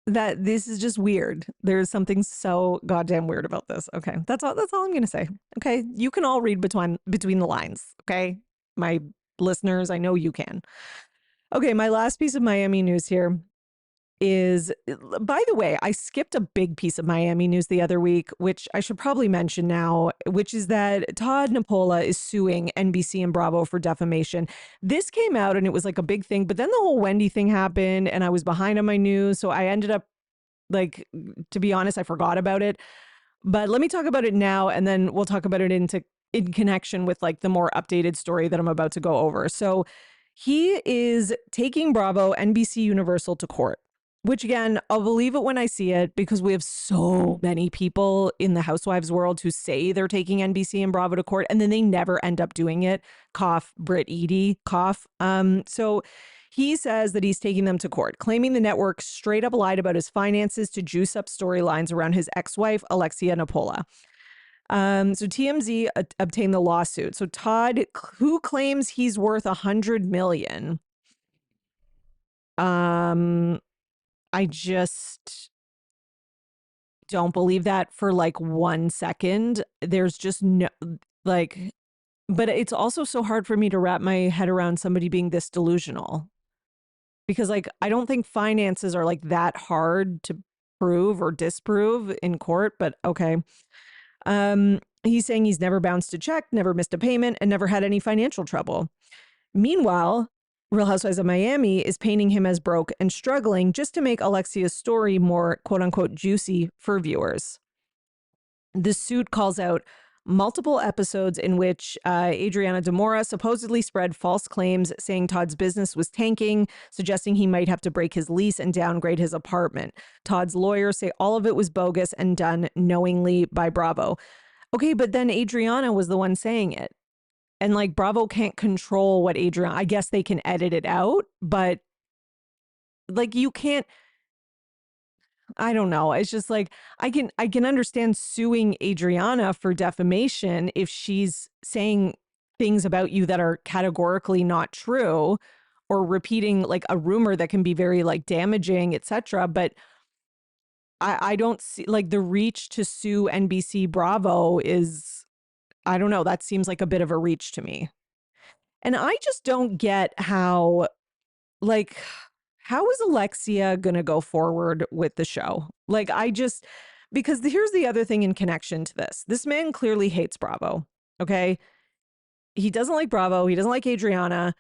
That this is just weird. There's something so goddamn weird about this. Okay. That's all I'm going to say. Okay. You can all read between the lines. Okay. My listeners, I know you can. Okay. My last piece of Miami news here is, by the way, I skipped a big piece of Miami news the other week, which I should probably mention now, which is that Todd Napola is suing NBC and Bravo for defamation. This came out and it was like a big thing, but then the whole Wendy thing happened and I was behind on my news. So I ended up, like, to be honest, I forgot about it. But let me talk about it now, and then we'll talk about it in connection with like the more updated story that I'm about to go over. So he is taking Bravo, NBC, Universal to court. Which again, I'll believe it when I see it because we have so many people in the housewives world who say they're taking NBC and Bravo to court and then they never end up doing it. Cough, Britt Eady, cough. So he says that he's taking them to court, claiming the network straight up lied about his finances to juice up storylines around his ex-wife, Alexia Napola. So TMZ obtained the lawsuit. So Todd, who claims he's worth $100 million, I just don't believe that for like 1 second. There's just no, like, but it's also so hard for me to wrap my head around somebody being this delusional because like, I don't think finances are like that hard to prove or disprove in court, but okay. He's saying he's never bounced a check, never missed a payment, and never had any financial trouble. Meanwhile, Real Housewives of Miami is painting him as broke and struggling just to make Alexia's story more quote unquote juicy for viewers. The suit calls out multiple episodes in which Adriana Demora supposedly spread false claims saying Todd's business was tanking, suggesting he might have to break his lease and downgrade his apartment. Todd's lawyers say all of it was bogus and done knowingly by Bravo. Okay, but then Adriana was the one saying it. And like Bravo can't control what Adriana, I guess they can edit it out, but like you can't, I don't know. It's just like I can understand suing Adriana for defamation if she's saying things about you that are categorically not true or repeating like a rumor that can be very like damaging, etc. But I don't see like the reach to sue NBC Bravo is, I don't know, that seems like a bit of a reach to me. And I just don't get how, like, how is Alexia going to go forward with the show? Like, because here's the other thing in connection to this. This man clearly hates Bravo, okay? He doesn't like Bravo. He doesn't like Adriana.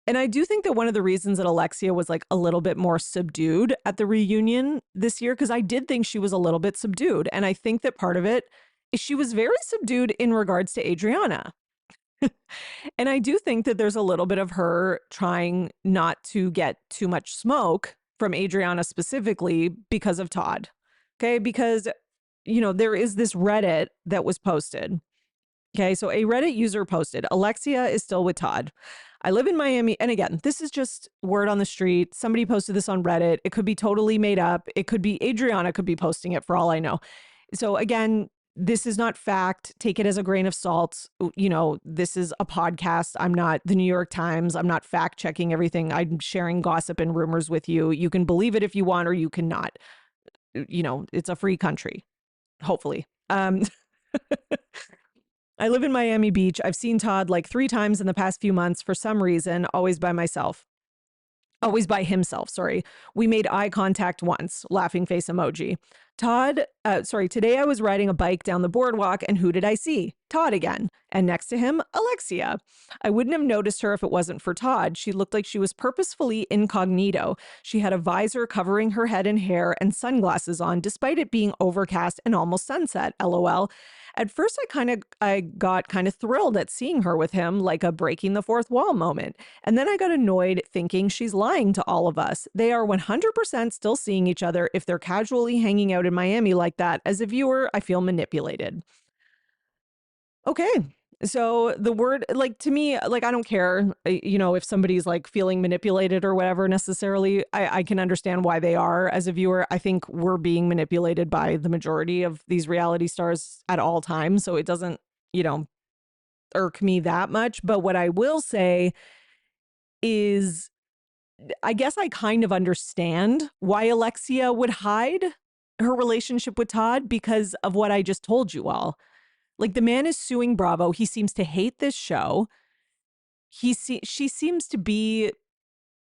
And I do think that one of the reasons that Alexia was like a little bit more subdued at the reunion this year, because I did think she was a little bit subdued. And I think that part of it is she was very subdued in regards to Adriana. And I do think that there's a little bit of her trying not to get too much smoke from Adriana specifically because of Todd. Okay. Because, you know, there is this Reddit that was posted. Okay. So a Reddit user posted, Alexia is still with Todd. I live in Miami. And again, this is just word on the street. Somebody posted this on Reddit. It could be totally made up. It could be Adriana could be posting it for all I know. So again, this is not fact. Take it as a grain of salt. You know, this is a podcast. I'm not the New York Times. I'm not fact checking everything. I'm sharing gossip and rumors with you. You can believe it if you want, or you cannot. You know, it's a free country, hopefully. I live in Miami Beach. I've seen Todd like 3 times in the past few months for some reason, always by myself. Always by himself, sorry. We made eye contact once, laughing face emoji. Today I was riding a bike down the boardwalk and who did I see? Todd again. And next to him, Alexia. I wouldn't have noticed her if it wasn't for Todd. She looked like she was purposefully incognito. She had a visor covering her head and hair and sunglasses on, despite it being overcast and almost sunset, LOL. At first, I got kind of thrilled at seeing her with him, like a breaking the fourth wall moment. And then I got annoyed thinking she's lying to all of us. They are 100% still seeing each other if they're casually hanging out in Miami like that. As a viewer, I feel manipulated. Okay. So the word, like, to me, like, I don't care, you know, if somebody's like feeling manipulated or whatever necessarily. I can understand why they are as a viewer. I think we're being manipulated by the majority of these reality stars at all times. So it doesn't, you know, irk me that much. But what I will say is, I guess I kind of understand why Alexia would hide her relationship with Todd because of what I just told you all. Like, the man is suing Bravo. He seems to hate this show. She seems to be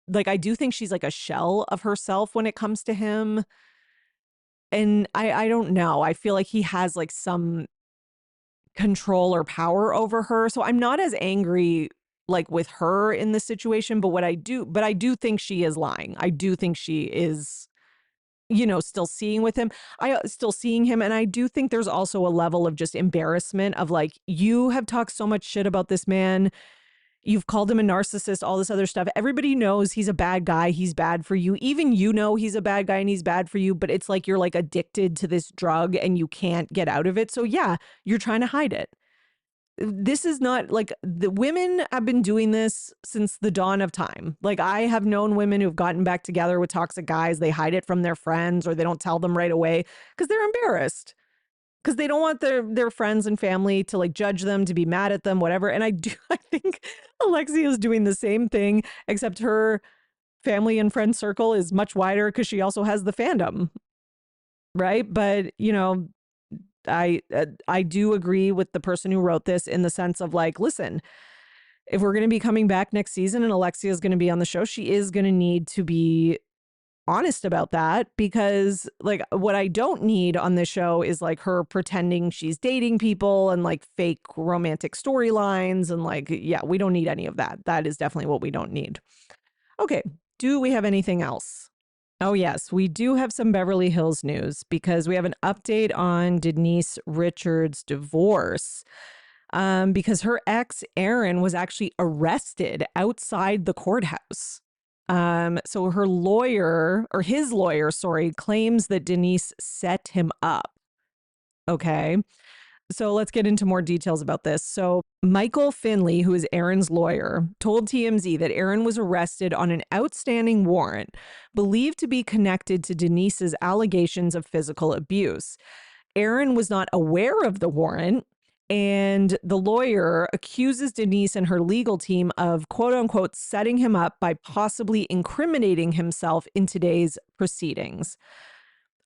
like, I do think she's like a shell of herself when it comes to him. And I don't know. I feel like he has like some control or power over her. So I'm not as angry like with her in this situation, but I do think she is lying. I do think she is, you know, still seeing him. And I do think there's also a level of just embarrassment of like, you have talked so much shit about this man. You've called him a narcissist, all this other stuff. Everybody knows he's a bad guy. He's bad for you. Even you know he's a bad guy and he's bad for you, but it's like you're like addicted to this drug and you can't get out of it. So yeah, you're trying to hide it. This is not like, the women have been doing this since the dawn of time. Like, I have known women who've gotten back together with toxic guys. They hide it from their friends or they don't tell them right away because they're embarrassed, because they don't want their friends and family to like judge them, to be mad at them, whatever. And I think Alexia is doing the same thing, except her family and friend circle is much wider because she also has the fandom. Right. But, you know, I do agree with the person who wrote this in the sense of like, listen, if we're going to be coming back next season and Alexia is going to be on the show, she is going to need to be honest about that, because like what I don't need on this show is like her pretending she's dating people and like fake romantic storylines. And like, yeah, we don't need any of that. That is definitely what we don't need. Okay. Do we have anything else? Oh, yes, we do have some Beverly Hills news because we have an update on Denise Richards' divorce. Because her ex, Aaron, was actually arrested outside the courthouse. So her lawyer, or his lawyer, sorry, claims that Denise set him up. Okay. So let's get into more details about this. So Michael Finley, who is Aaron's lawyer, told TMZ that Aaron was arrested on an outstanding warrant believed to be connected to Denise's allegations of physical abuse. Aaron was not aware of the warrant, and the lawyer accuses Denise and her legal team of, quote unquote, setting him up by possibly incriminating himself in today's proceedings.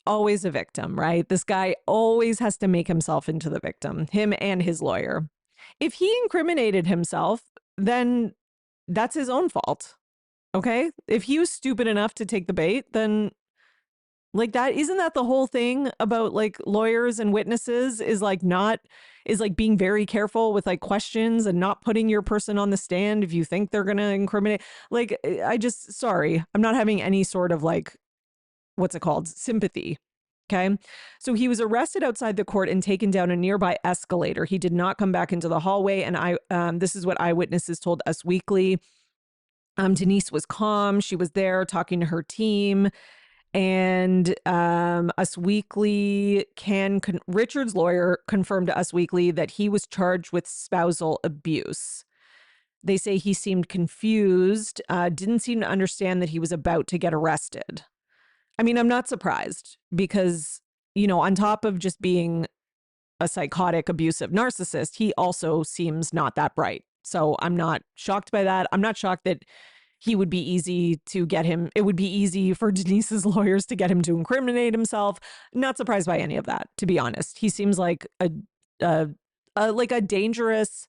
Always a victim, right? This guy always has to make himself into the victim, him and his lawyer. If he incriminated himself, then that's his own fault. Okay? If he was stupid enough to take the bait, then like that, isn't that the whole thing about like lawyers and witnesses is like being very careful with like questions and not putting your person on the stand if you think they're going to incriminate. Like, sorry, I'm not having any sort of like, what's it called? Sympathy. Okay. So he was arrested outside the court and taken down a nearby escalator. He did not come back into the hallway. And this is what eyewitnesses told Us Weekly. Denise was calm. She was there talking to her team. And Us Weekly Richard's lawyer confirmed to Us Weekly that he was charged with spousal abuse. They say he seemed confused, didn't seem to understand that he was about to get arrested. I mean, I'm not surprised because, you know, on top of just being a psychotic, abusive narcissist, he also seems not that bright. So I'm not shocked by that. I'm not shocked that he would be easy to get him. It would be easy for Denise's lawyers to get him to incriminate himself. Not surprised by any of that, to be honest. He seems like a dangerous,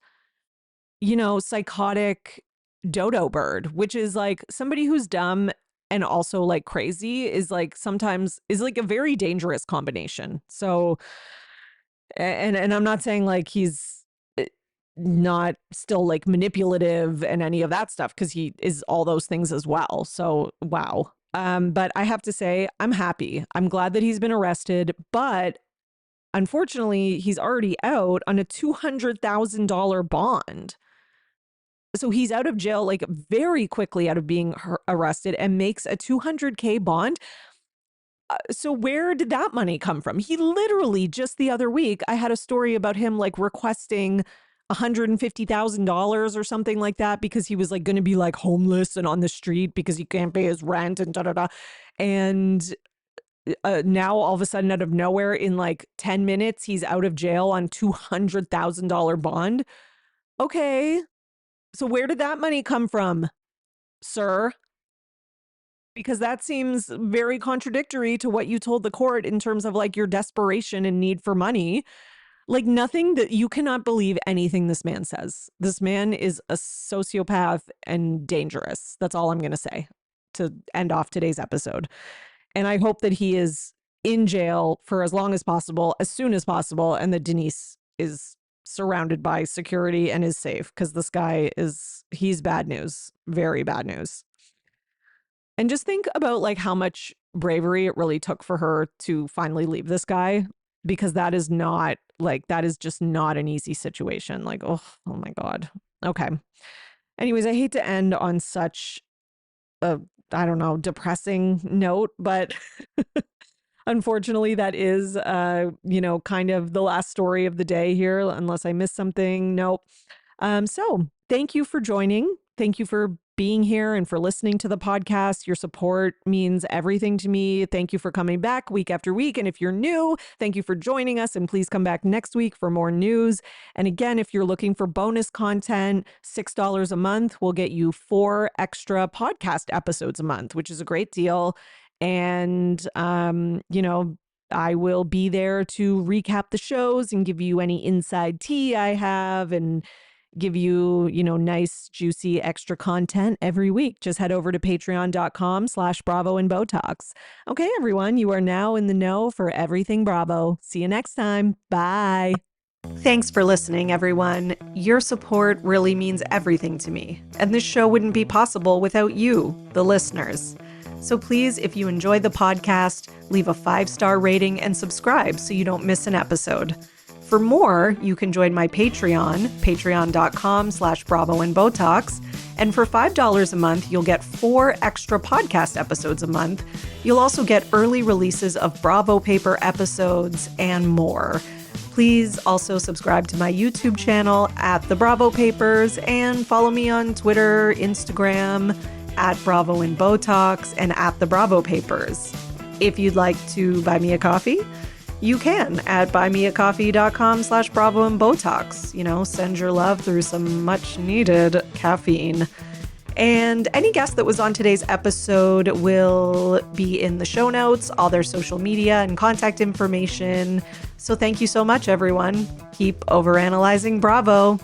you know, psychotic dodo bird, which is like somebody who's dumb and also like crazy is like sometimes is like a very dangerous combination. So, and I'm not saying like he's not still like manipulative and any of that stuff, because he is all those things as well. So, wow. But I have to say, I'm happy. I'm glad that he's been arrested, but unfortunately, he's already out on a $200,000 bond. So he's out of jail like very quickly out of being arrested and makes a $200K bond. So where did that money come from? He literally just the other week, I had a story about him like requesting $150,000 or something like that because he was like going to be like homeless and on the street because he can't pay his rent and da da da. And now all of a sudden out of nowhere in like 10 minutes, he's out of jail on $200,000 bond. Okay. So where did that money come from, sir? Because that seems very contradictory to what you told the court in terms of like your desperation and need for money. Like nothing that you cannot believe anything this man says. This man is a sociopath and dangerous. That's all I'm going to say to end off today's episode. And I hope that he is in jail for as long as possible, as soon as possible, and that Denise is surrounded by security and is safe, because this guy he's bad news, very bad news. And just think about like how much bravery it really took for her to finally leave this guy, because that is just not an easy situation. Like, oh my God. Okay. Anyways, I hate to end on such a, I don't know, depressing note, but unfortunately, that is, kind of the last story of the day here, unless I missed something. Nope. So thank you for joining. Thank you for being here and for listening to the podcast. Your support means everything to me. Thank you for coming back week after week. And if you're new, thank you for joining us. And please come back next week for more news. And again, if you're looking for bonus content, $6 a month will get you 4 extra podcast episodes a month, which is a great deal. And, I will be there to recap the shows and give you any inside tea I have and give you, nice, juicy, extra content every week. Just head over to patreon.com/Bravo and Botox. Okay, everyone, you are now in the know for everything Bravo. See you next time. Bye. Thanks for listening, everyone. Your support really means everything to me, and this show wouldn't be possible without you, the listeners. So please, if you enjoy the podcast, leave a 5-star rating and subscribe so you don't miss an episode. For more, you can join my Patreon, patreon.com/BravoandBotox. And for $5 a month, you'll get 4 extra podcast episodes a month. You'll also get early releases of Bravo Paper episodes and more. Please also subscribe to my YouTube channel at The Bravo Papers and follow me on Twitter, Instagram, at Bravo and Botox and at The Bravo Papers. If you'd like to buy me a coffee, you can at buymeacoffee.com/Bravo and Botox. Send your love through some much needed caffeine. And any guest that was on today's episode will be in the show notes, all their social media and contact information. So thank you so much, everyone. Keep overanalyzing Bravo.